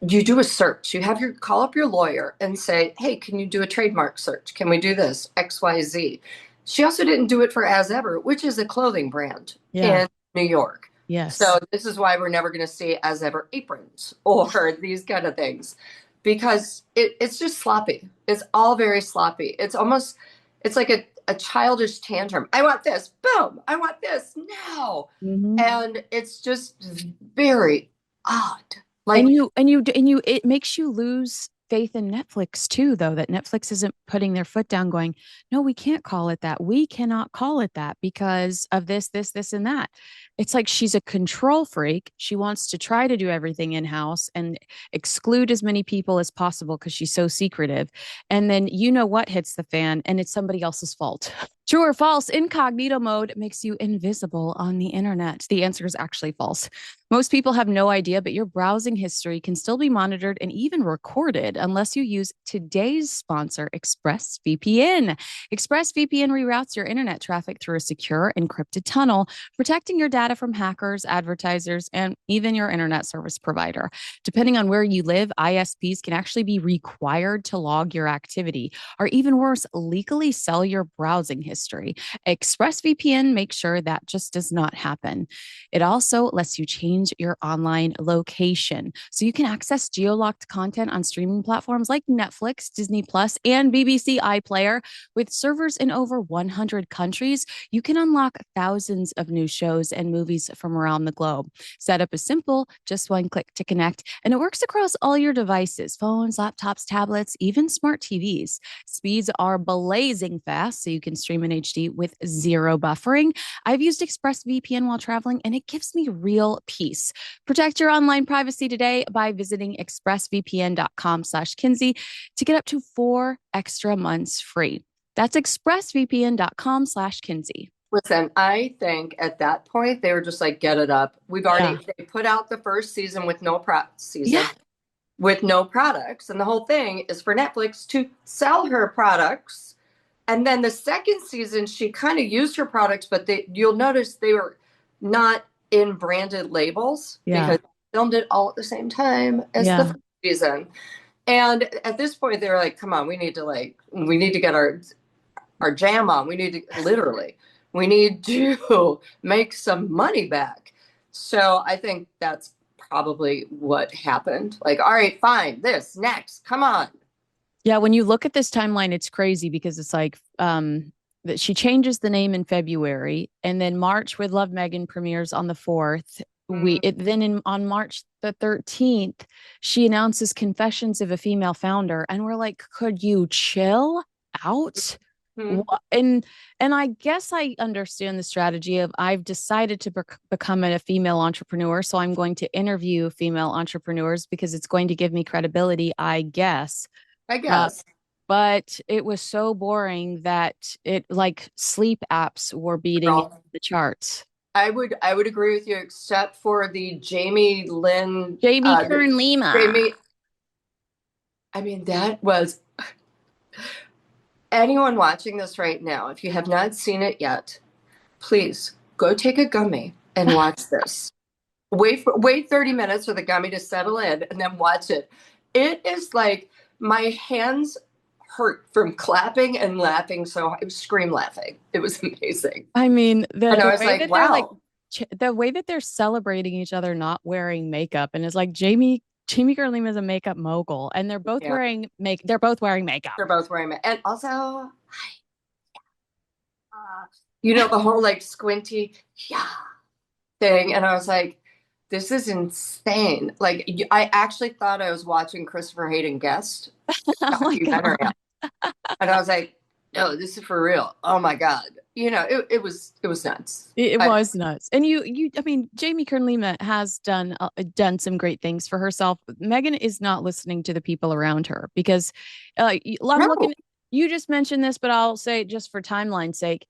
you do a search. You have your call up your lawyer and say, hey, can you do a trademark search? Can we do this? XYZ. She also didn't do it for As Ever, which is a clothing brand Yeah. in New York. Yes. So this is why we're never going to see As Ever aprons or these kind of things because it's just sloppy. It's all very sloppy. It's like a childish tantrum. I want this. Boom. I want this now. Mhm. And it's just very odd. And Like, you it makes you lose faith in Netflix too, though, that Netflix isn't putting their foot down, going, no, we can't call it that. We cannot call it that because of this, and that. It's like she's a control freak. She wants to try to do everything in house and exclude as many people as possible because she's so secretive. And then you know what hits the fan, and it's somebody else's fault. True or false, incognito mode makes you invisible on the internet. The answer is actually false. Most people have no idea, but your browsing history can still be monitored and even recorded unless you use today's sponsor, ExpressVPN. ExpressVPN reroutes your internet traffic through a secure, encrypted tunnel, protecting your data from hackers, advertisers, and even your internet service provider. Depending on where you live, ISPs can actually be required to log your activity, or even worse, legally sell your browsing history. ExpressVPN makes sure that just does not happen. It also lets you change your online location so you can access geolocked content on streaming platforms like Netflix, Disney Plus, and BBC iPlayer. With servers in over 100 countries, you can unlock thousands of new shows and movies from around the globe. Setup is simple, just one click to connect, and it works across all your devices, phones, laptops, tablets, even smart TVs. Speeds are blazing fast, so you can stream in HD with zero buffering. I've used ExpressVPN while traveling, and it gives me real peace. Protect your online privacy today by visiting expressvpn.com/Kinsey to get up to 4 extra months free. That's expressvpn.com/Kinsey. listen, I think at that point they were just like, get it up. Yeah. They put out the first season with no Yeah. with no products. And the whole thing is for Netflix to sell her products. And then the second season, she kind of used her products, but you'll notice they were not in branded labels Yeah. because they filmed it all at the same time as the Yeah. first season. And at this point, they were like, come on, we need to get our jam on. We need to make some money back. So I think that's probably what happened. Like, all right, fine, this next, come on. Yeah, when you look at this timeline, it's crazy because it's like that she changes the name in February, and then March with Love Megan premieres on the 4th. Mm, On March the 13th, she announces Confessions of a Female Founder, and we're like, could you chill out? mm. And I guess I understand the strategy of I've decided to become a female entrepreneur, so I'm going to interview female entrepreneurs because it's going to give me credibility, I guess. I Uh, guess. but it was so boring that it like sleep apps were beating it Girl, the charts. I would agree with you, except for the Jamie Lynn, Jamie Kern Lima. Jamie. I mean, that was anyone watching this right now. If you have not seen it yet, please go take a gummy and watch this. Wait 30 minutes for the gummy to settle in and then watch it. It is like my hands hurt from clapping and laughing, so I was scream laughing. It was amazing. I mean, And I the was way like, that they're like wow. the way that they're celebrating each other not wearing makeup, and it's like Jamie Kern Lima is a makeup mogul, and Yeah, they're both wearing makeup. they're both wearing it. And also, the whole like squinty, yeah, thing. And I was like, this is insane. Like, I actually thought I was watching Christopher Hayden Guest Oh my documentary. God. And I was like, no, this is for real. Oh my God. It was nuts. It was nuts. And I mean, Jamie Kern Lima has done some great things for herself. Megan is not listening to the people around her because I'm No. looking, you just mentioned this, but I'll say just for timeline's sake,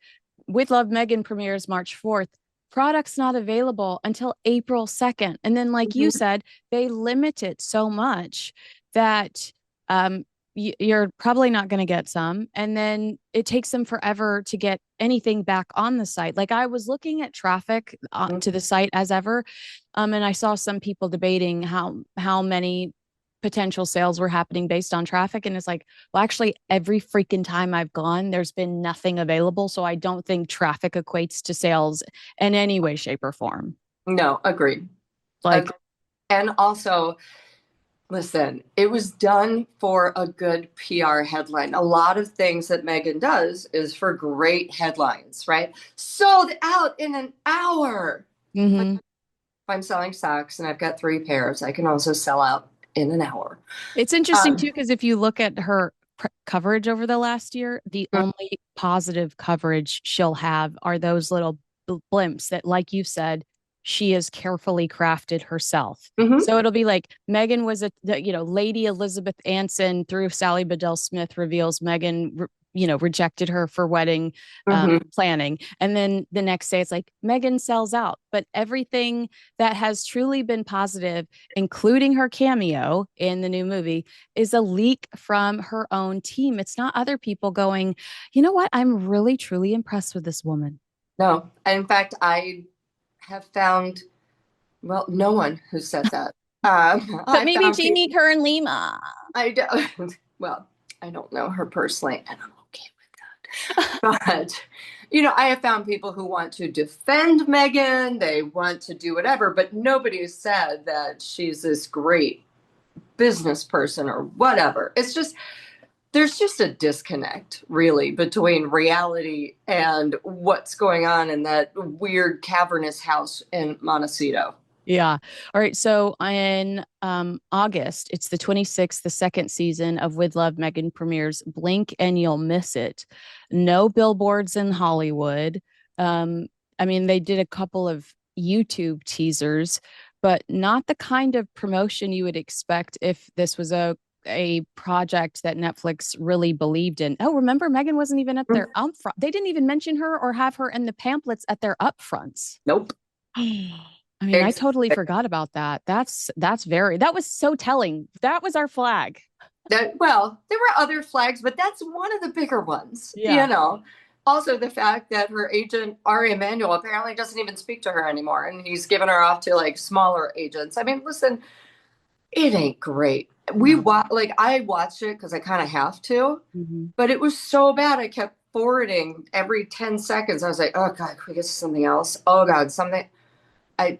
With Love Megan premieres March 4th. Product's not available until April 2nd. And then, like you Mhm. said, they limit it so much that um, you're probably not going to get some. And then it takes them forever to get anything back on the site. Like I was looking at traffic to the site as ever, and I saw some people debating how many potential sales were happening based on traffic. And it's like, well, actually, every freaking time I've gone, there's been nothing available. So I don't think traffic equates to sales in any way, shape, or form. No, agreed. Like, Agreed. And also, listen, it was done for a good PR headline. A lot of things that Megan does is for great headlines, right? Sold out in an hour. Like, mm-hmm. if I'm selling socks and I've got 3 pairs, I can also sell out in an hour. It's interesting Um, too, because if you look at her coverage over the last year, the only positive coverage she'll have are those little blimps that, like you said, she has carefully crafted herself. mhm, So it'll be like Megan was Lady Elizabeth Anson through Sally Bedell Smith reveals Megan, rejected her for wedding mhm. planning. And then the next day it's like Megan sells out. But everything that has truly been positive, including her cameo in the new movie, is a leak from her own team. It's not other people going, you know what? I'm really, truly impressed with this woman. No, in fact, I have found, well, no one who said that. But I maybe found Jamie people, Kern Lima. I don't, well, I don't know her personally, and I'm okay with that. But, I have found people who want to defend Megan. They want to do whatever, but nobody has said that she's this great business person or whatever. There's just a disconnect, really, between reality and what's going on in that weird cavernous house in Montecito. Yeah. All right. So in August, it's the 26th, the second season of With Love Megan premieres. Blink and you'll miss it. No billboards in Hollywood. I mean, they did a couple of YouTube teasers, but not the kind of promotion you would expect if this was a project that Netflix really believed in. Oh, remember Megan wasn't even at their upfront. They didn't even mention her or have her in the pamphlets at their upfronts. Nope. I mean, I Ex- totally forgot about that. That was so telling. That was our flag. well, there were other flags, but that's one of the bigger ones, Yeah. Also, the fact that her agent, Ari Emanuel, apparently doesn't even speak to her anymore, and he's given her off to like smaller agents. I mean, listen, it ain't great. No. I watched it because I kind of have to, Mhm. but it was so bad. I kept forwarding every 10 seconds. I was like, oh God, can we get to something else? Oh God, something. I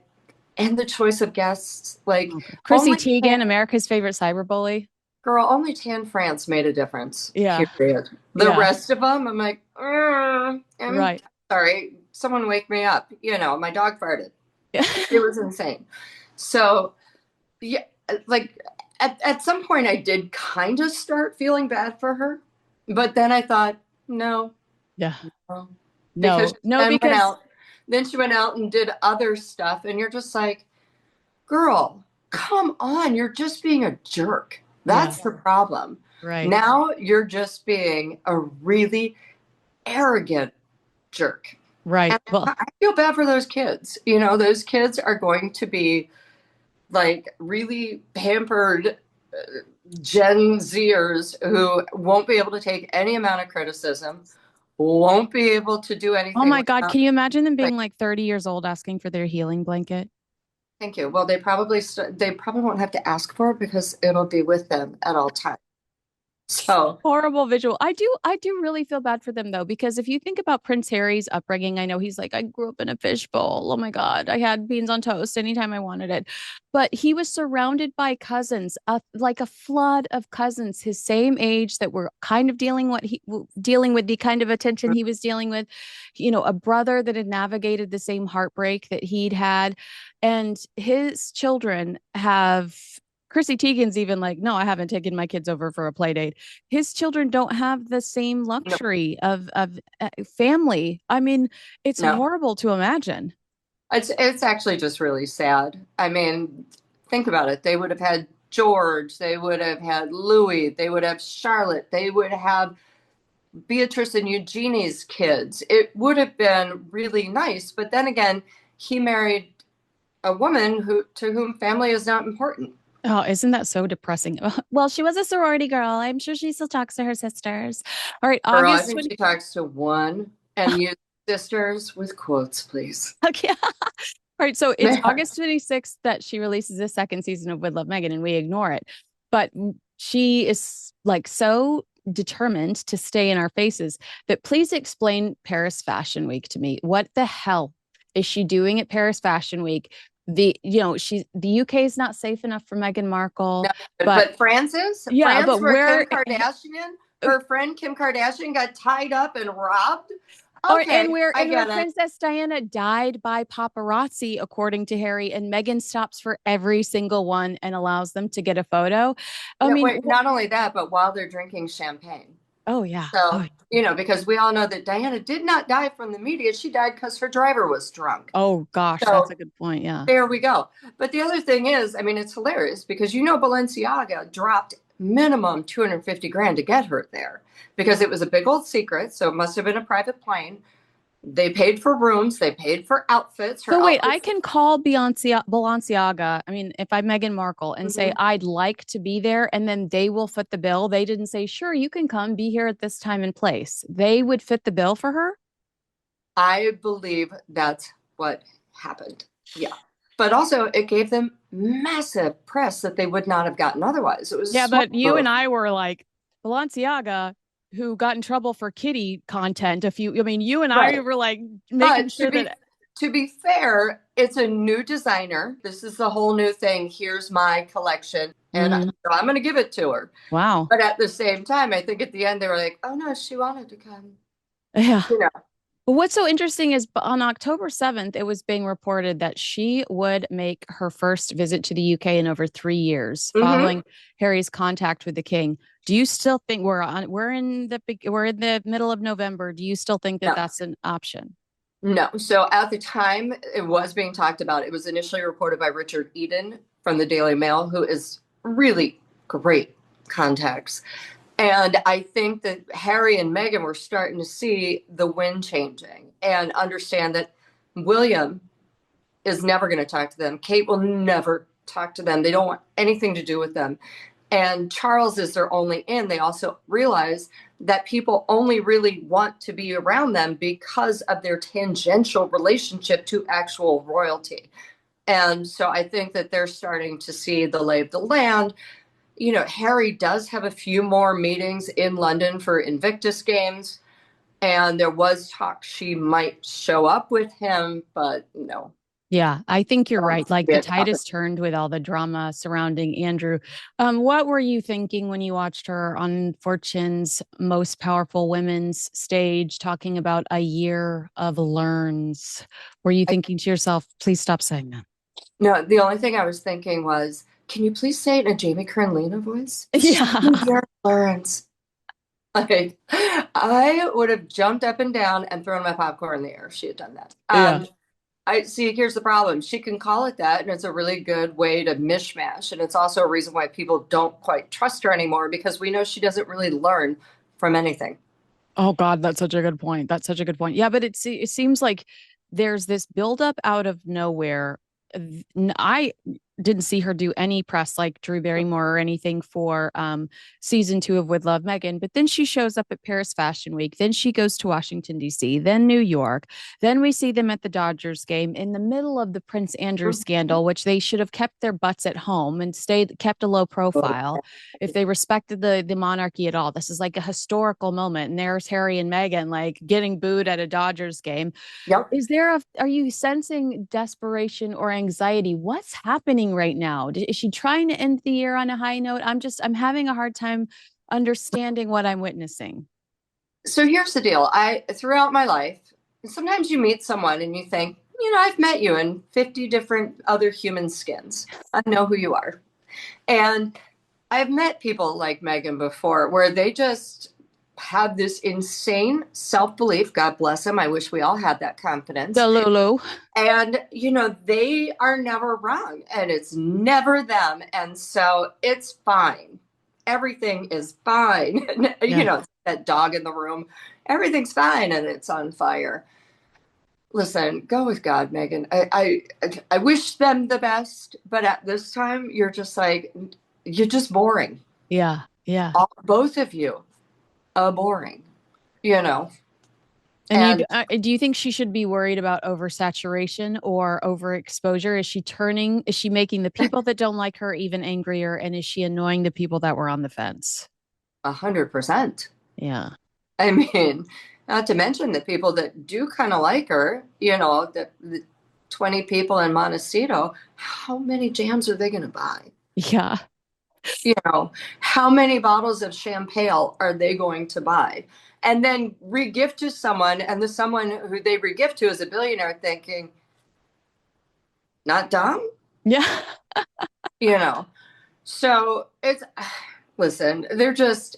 and the choice of guests, like Okay. Chrissy only Teigen, America's favorite cyberbully. Girl, only Tan France made a difference, Yeah. period. The Yeah. rest of them, I'm like, I'm Right. sorry. Someone wake me up. My dog farted. Yeah. It was insane. So, yeah, like at some point, I did kind of start feeling bad for her. But then I thought, no, Yeah. no, because No, she no, then went because out. Then she went out and did other stuff. And you're just like, girl, come on. You're just being a jerk. yeah, That's the problem. right. Now you're just being a really arrogant jerk. Right. And Well, I feel bad for those kids. Those kids are going to be like really pampered Gen Zers who won't be able to take any amount of criticism, won't be able to do oh anything my God, without. can you imagine them Like, being like 30 years old asking for their healing blanket? thank you. Well, they probably won't have to ask for it because it'll be with them at all times. So, Horrible visual. I do really feel bad for them though, because if you think about Prince Harry's upbringing, I know he's like, I grew up in a fishbowl. Oh my God. I had beans on toast anytime I wanted it. But he was surrounded by cousins, like a flood of cousins his same age that were kind of dealing with the kind of attention he was dealing with, a brother that had navigated the same heartbreak that he'd had. And his children have Chrissy Teigen's even like, no, I haven't taken my kids over for a play date. His children don't have the same no, luxury of family. I mean, it's no. horrible to imagine. It's actually just really sad. I mean, think about it. They would have had George, they would have had Louis, they would have Charlotte, they would have Beatrice and Eugenie's kids. It would have been really nice, but then again, he married a woman to whom family is not important. Oh, isn't that so depressing? Well, she was a sorority girl. I'm sure she still talks to her sisters. All right, Girl, I August think 20. she talks to one and use sisters with quotes, please. Okay. All right, so it's Man, August 26th that she releases the second season of With Love Megan, and we ignore it. But she is like so determined to stay in our faces that please explain Paris Fashion Week to me. What the hell is she doing at Paris Fashion Week? The UK is not safe enough for Meghan no, Markle, but but Frances, yeah, France, but where Kim where Kardashian, her friend Kim Kardashian got tied up and robbed. or and Okay, where I and where get it. Princess Diana died by paparazzi, according to Harry, and Meghan stops for every single one and allows them to get a photo. I Yeah, mean, wait, not only that, but while they're drinking champagne. oh yeah. So, because we all know that Diana did not die from the media. She died because her driver was drunk. Oh gosh, that's a So good point. Yeah. there we go. But the other thing is, I mean, it's hilarious because Balenciaga dropped minimum 250 grand to get her there because it was a big old secret. So it must have been a private plane. They paid for rooms, they paid for outfits. Her So wait, I outfits. can call Balenciaga. I mean, if I'm Meghan Markle and say Mhm. I'd like to be there, and then they will foot the bill. They didn't say, sure, you can come be here at this time and place. They would fit the bill for her. I believe that's what happened. Yeah. But also, it gave them massive press that they would not have gotten otherwise. It was a Yeah, smart but you and move. I were like Balenciaga, who got in trouble for kitty content. I mean, you and I Right. were like making But sure that. to be fair, it's a new designer. This is the whole new thing. Here's my collection, and Mhm. I'm going to give it to her. Wow. But at the same time, I think at the end they were like, "Oh no, she wanted to come." Yeah. You know. But what's so interesting is on October 7th, it was being reported that she would make her first visit to the UK in over 3 years Hmm. following Harry's contact with the king. Do you still think we're in the middle of November? Do you still think that No, that's an option? no. So at the time it was being talked about, it was initially reported by Richard Eden from the Daily Mail, who is really great contacts. And I think that Harry and Meghan were starting to see the wind changing and understand that William is never going to talk to them. Kate will never talk to them. They don't want anything to do with them. And Charles is their only in. They also realize that people only really want to be around them because of their tangential relationship to actual royalty. And so I think that they're starting to see the lay of the land. Harry does have a few more meetings in London for Invictus Games, and there was talk she might show up with him, but no. Yeah, I think you're Um, right. Like the yeah, tide has turned with all the drama surrounding Andrew. What were you thinking when you watched her on Fortune's Most Powerful Women's stage talking about a year of learns? Were you thinking to yourself, please stop saying that? no, the only thing I was thinking was, can you please say it in a Jamie Kern Lena voice? It's just Yeah. your Lawrence. Like, I would have jumped up and down and thrown my popcorn in the air if she had done that. Yeah. I see. Here's the problem. She can call it that, and it's a really good way to mishmash. And it's also a reason why people don't quite trust her anymore because we know she doesn't really learn from anything. Oh God, that's such a good point. That's such a good point. Yeah, but it seems like there's this buildup out of nowhere. I didn't see her do any press like Drew Barrymore or anything for season 2 of With Love Megan, but then she shows up at Paris Fashion Week. Then she goes to Washington D.C., then New York. Then we see them at the Dodgers game in the middle of the Prince Andrew scandal, which they should have kept their butts at home and stayed kept a low profile if they respected the monarchy at all. This is like a historical moment. And there's Harry and Meghan like getting booed at a Dodgers game. Yep. Are you sensing desperation or anxiety? What's happening right now? Is she trying to end the year on a high note? I'm having a hard time understanding what I'm witnessing. So here's the deal. Throughout my life, sometimes you meet someone and you think, I've met you in 50 different other human skins. I know who you are. And I've met people like Megan before where they just have this insane self-belief. God bless them. I wish we all had that confidence. The Lulu. And, they are never wrong and it's never them. And so it's fine. Everything is fine. Yeah. That dog in the room, everything's fine and it's on fire. Listen, go with God, Megan. I wish them the best, but at this time, you're just boring. Yeah. Yeah. Both of you are boring, you know. And And do you think she should be worried about oversaturation or overexposure? Is she making the people that don't like her even angrier? And is she annoying the people that were on the fence? 100%. Yeah. I mean, not to mention the people that do kind of like her, the 20 people in Montecito, how many jams are they going to buy? Yeah. How many bottles of champagne are they going to buy? And then regift to someone, and the someone who they regift to is a billionaire thinking, not dumb, Yeah. you know. So it's, listen, they're just,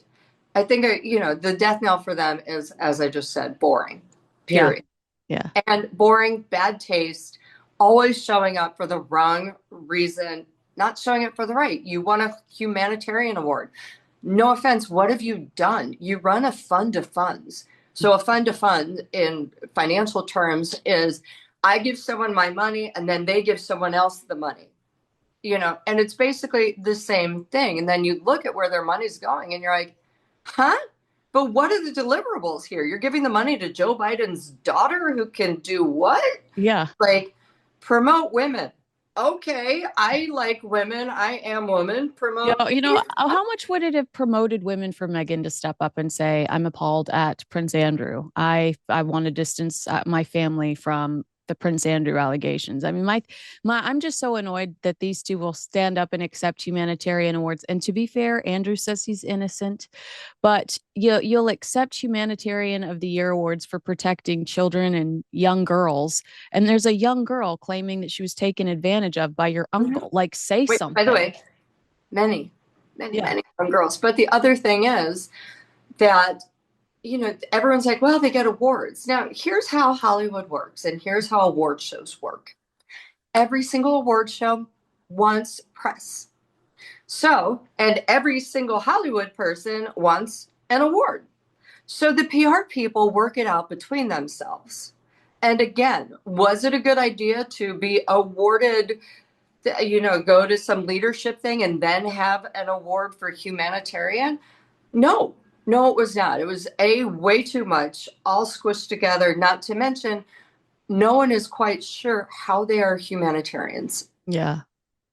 I think, the death knell for them is, as I just said, boring, Yeah. period. Yeah. And boring, bad taste, always showing up for the wrong reason, not showing up for the right. You won a humanitarian award. No offense, what have you done? You run a fund of funds. So a fund of fund in financial terms is I give someone my money and then they give someone else the money. And it's basically the same thing. And then you look at where their money's going and you're like, huh? But what are the deliverables here? You're giving the money to Joe Biden's daughter who can do what? Yeah. Like promote women. Okay, I like women. I am woman. Promote me. How much would it have promoted women for Meghan to step up and say, "I'm appalled at Prince Andrew. I want to distance my family from the Prince Andrew allegations." I mean, I'm just so annoyed that these two will stand up and accept humanitarian awards. And to be fair, Andrew says he's innocent, but you'll accept humanitarian of the year awards for protecting children and young girls, and there's a young girl claiming that she was taken advantage of by your uncle. Like, say Wait, by the something. way, many, many, Yeah. many young girls. But the other thing is that, everyone's like, well, they get awards. Now, here's how Hollywood works, and here's how award shows work. Every single award show wants press. So, and every single Hollywood person wants an award. So the PR people work it out between themselves. And again, was it a good idea to be awarded, go to some leadership thing and then have an award for humanitarian? No, no, it was not. It was way too much, all squished together, not to mention no one is quite sure how they are humanitarians. Yeah.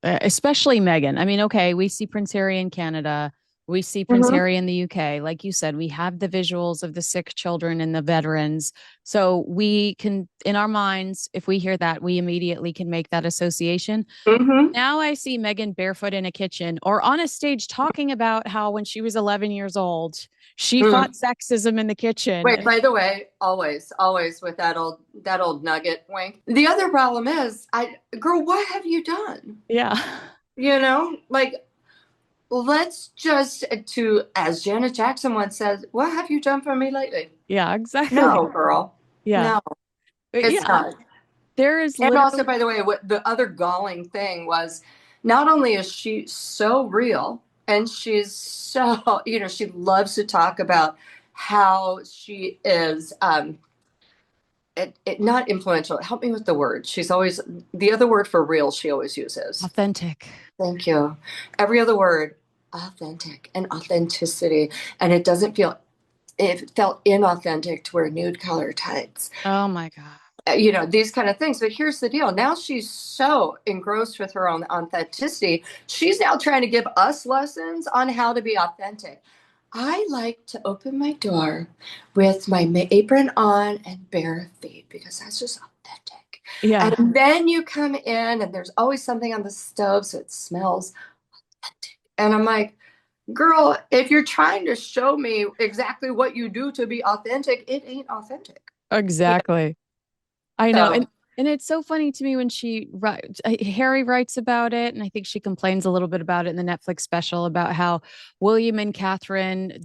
Especially Meghan. I mean, okay, we see Prince Harry in Canada. We see Prince Mhm. Harry in the UK. Like you said, we have the visuals of the sick children and the veterans. So we can, in our minds, if we hear that, we immediately can make that association. Mhm. Now I see Meghan barefoot in a kitchen or on a stage talking about how when she was 11 years old, she Mm. fought sexism in the kitchen. Wait, by the way, always with that old nugget wink. The other problem is, girl, what have you done? Yeah. Like, let's just to as Janet Jackson once said, what have you done for me lately? Yeah, exactly. No, girl. Yeah. No, But it's yeah, not. there is And also, literally, by the way, what the other galling thing was, not only is she so real, and she's so, she loves to talk about how she is not influential. Help me with the word. She's always the other word for real she always uses. authentic. Thank you. Every other word, authentic and authenticity. And it felt inauthentic to wear nude color tights. Oh my God. These kind of things. But here's the deal. Now she's so engrossed with her own authenticity. She's now trying to give us lessons on how to be authentic. I like to open my door with my apron on and bare feet because that's just authentic. Yeah, And then you come in and there's always something on the stove, so it smells authentic. And I'm like, girl, if you're trying to show me exactly what you do to be authentic, it ain't authentic. exactly. I know. So, And it's so funny to me when Harry writes about it, and I think she complains a little bit about it in the Netflix special about how William and Catherine,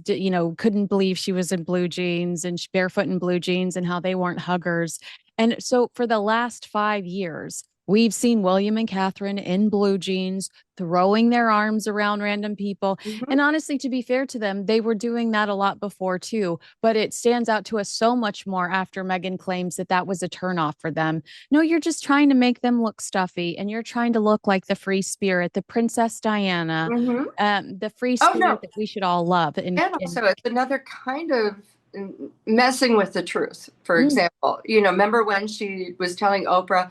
couldn't believe she was in blue jeans and barefoot in blue jeans and how they weren't huggers. And so for the last 5 years, we've seen William and Catherine in blue jeans throwing their arms around random people. mhm, And honestly, to be fair to them, they were doing that a lot before too. But it stands out to us so much more after Meghan claims that that was a turnoff for them. No, you're just trying to make them look stuffy and you're trying to look like the free spirit, the Princess Diana, mhm. the free Oh spirit no. that we should all love. And also, it's another kind of messing with the truth. For Mm, example, remember when she was telling Oprah,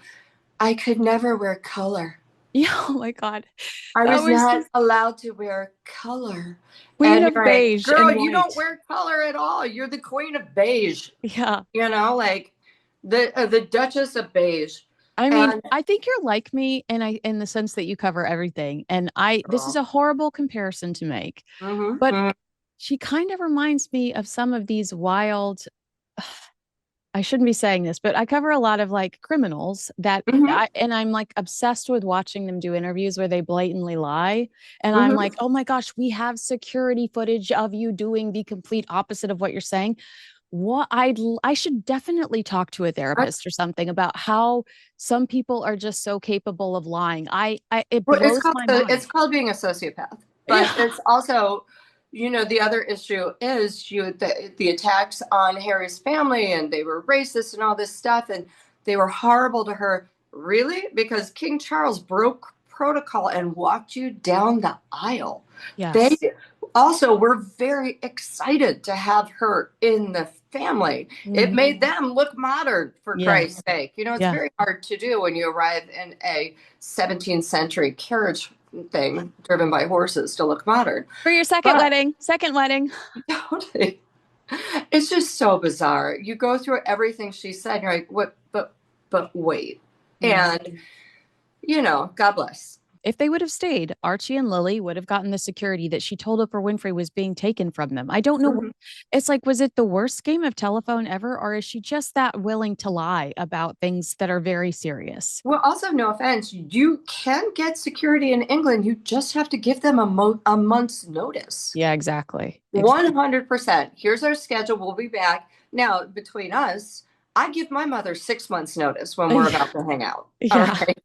I could never wear color. yeah, oh my God. I That was was not just allowed to wear color. queen And you're of like, beige girl, and you don't white. wear color at all. You're the queen of beige, Yeah. like the Duchess of beige. I mean, And I think you're like me and I in the sense that you cover everything. And this is girl, a horrible comparison to make, but mm-hmm, she kind of reminds me of some of these wild I shouldn't be saying this, but I cover a lot of like criminals mm-hmm, and I'm like obsessed with watching them do interviews where they blatantly lie. And I'm mm-hmm. like, oh my gosh, we have security footage of you doing the complete opposite of what you're saying. I should definitely talk to a therapist or something about how some people are just so capable of lying. It Well, blows my it's mind. called being a sociopath, but Yeah. it's also, the other issue is the attacks on Harry's family, and they were racist and all this stuff, and they were horrible to her. Really? Because King Charles broke protocol and walked you down the aisle. They Yes. also were very excited to have her in the family. It Mhm. made them look modern, for Yeah. Christ's sake. It's Yeah. very hard to do when you arrive in a 17th century carriage thing driven by horses to look modern. For your But second wedding. totally, it's just so bizarre. You go through everything she said, and you're like, what? But wait. Yeah. And, God bless. If they would have stayed, Archie and Lily would have gotten the security that she told Oprah Winfrey was being taken from them. I don't know. Mhm. It's like, was it the worst game of telephone ever, or is she just that willing to lie about things that are very serious? Well, also, no offense, you can get security in England. You just have to give them a month's notice. Yeah, exactly. Exactly. 100%. Here's our schedule. We'll be back. Now, between us, I give my mother 6 months notice when we're Yeah. about to hang out. All Yeah. right.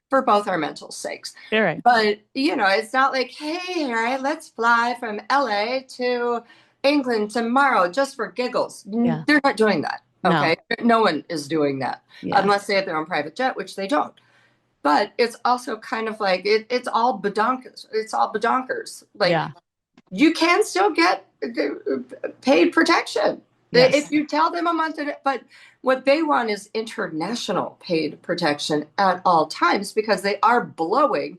For both our mental sakes. All right. But, it's not like, hey, all right, let's fly from LA to England tomorrow just for giggles. Yeah. They're not doing that. No. Okay. No one is doing that Yeah. unless they have their own private jet, which they don't. But it's also kind of like it's all badonkers. It's all badonkers. Like, Yeah. you can still get paid protection if Yes. you tell them a month. But what they want is international paid protection at all times because they are blowing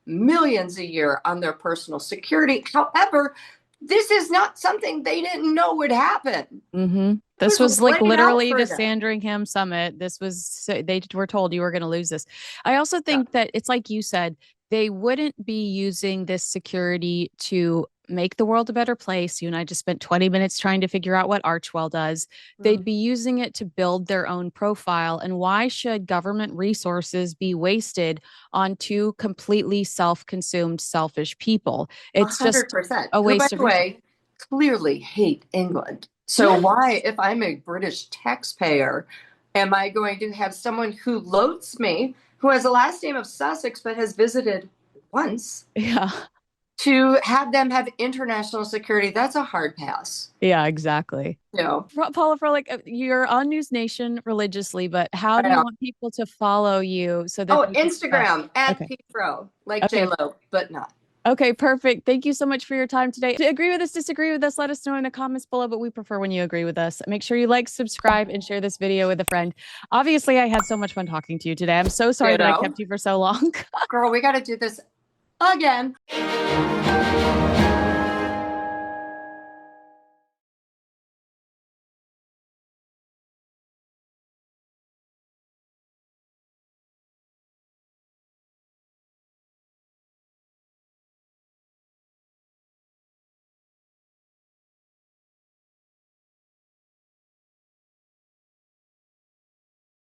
millions a year on their personal security. However, this is not something they didn't know would happen. Mm-hmm. This was was like laid out literally for the them. Sandringham summit. This was, they were told you were going to lose this. I also Yeah. think that it's like you said, they wouldn't be using this security to make the world a better place. You and I just spent 20 minutes trying to figure out what Archwell does. They'd be using it to build their own profile. And why should government resources be wasted on two completely self-consumed, selfish people? It's just 100%. a Who, by waste of the resources. way, clearly hate England. So Yeah. why, if I'm a British taxpayer, am I going to have someone who loathes me, who has a last name of Sussex but has visited once, Yeah. to have them have international security? That's a hard pass. Yeah, exactly. You know, Paula Froelich, you're on News Nation religiously, but how I do you know. want people to follow you so that Oh, they can Instagram at okay. Pro, like Okay. J-Lo, but not. Okay, perfect. Thank you so much for your time today. To agree with us, disagree with us, let us know in the comments below, but we prefer when you agree with us. Make sure you like, subscribe, and share this video with a friend. Obviously, I had so much fun talking to you today. I'm so sorry You that I know, kept you for so long. girl, we got to do this again.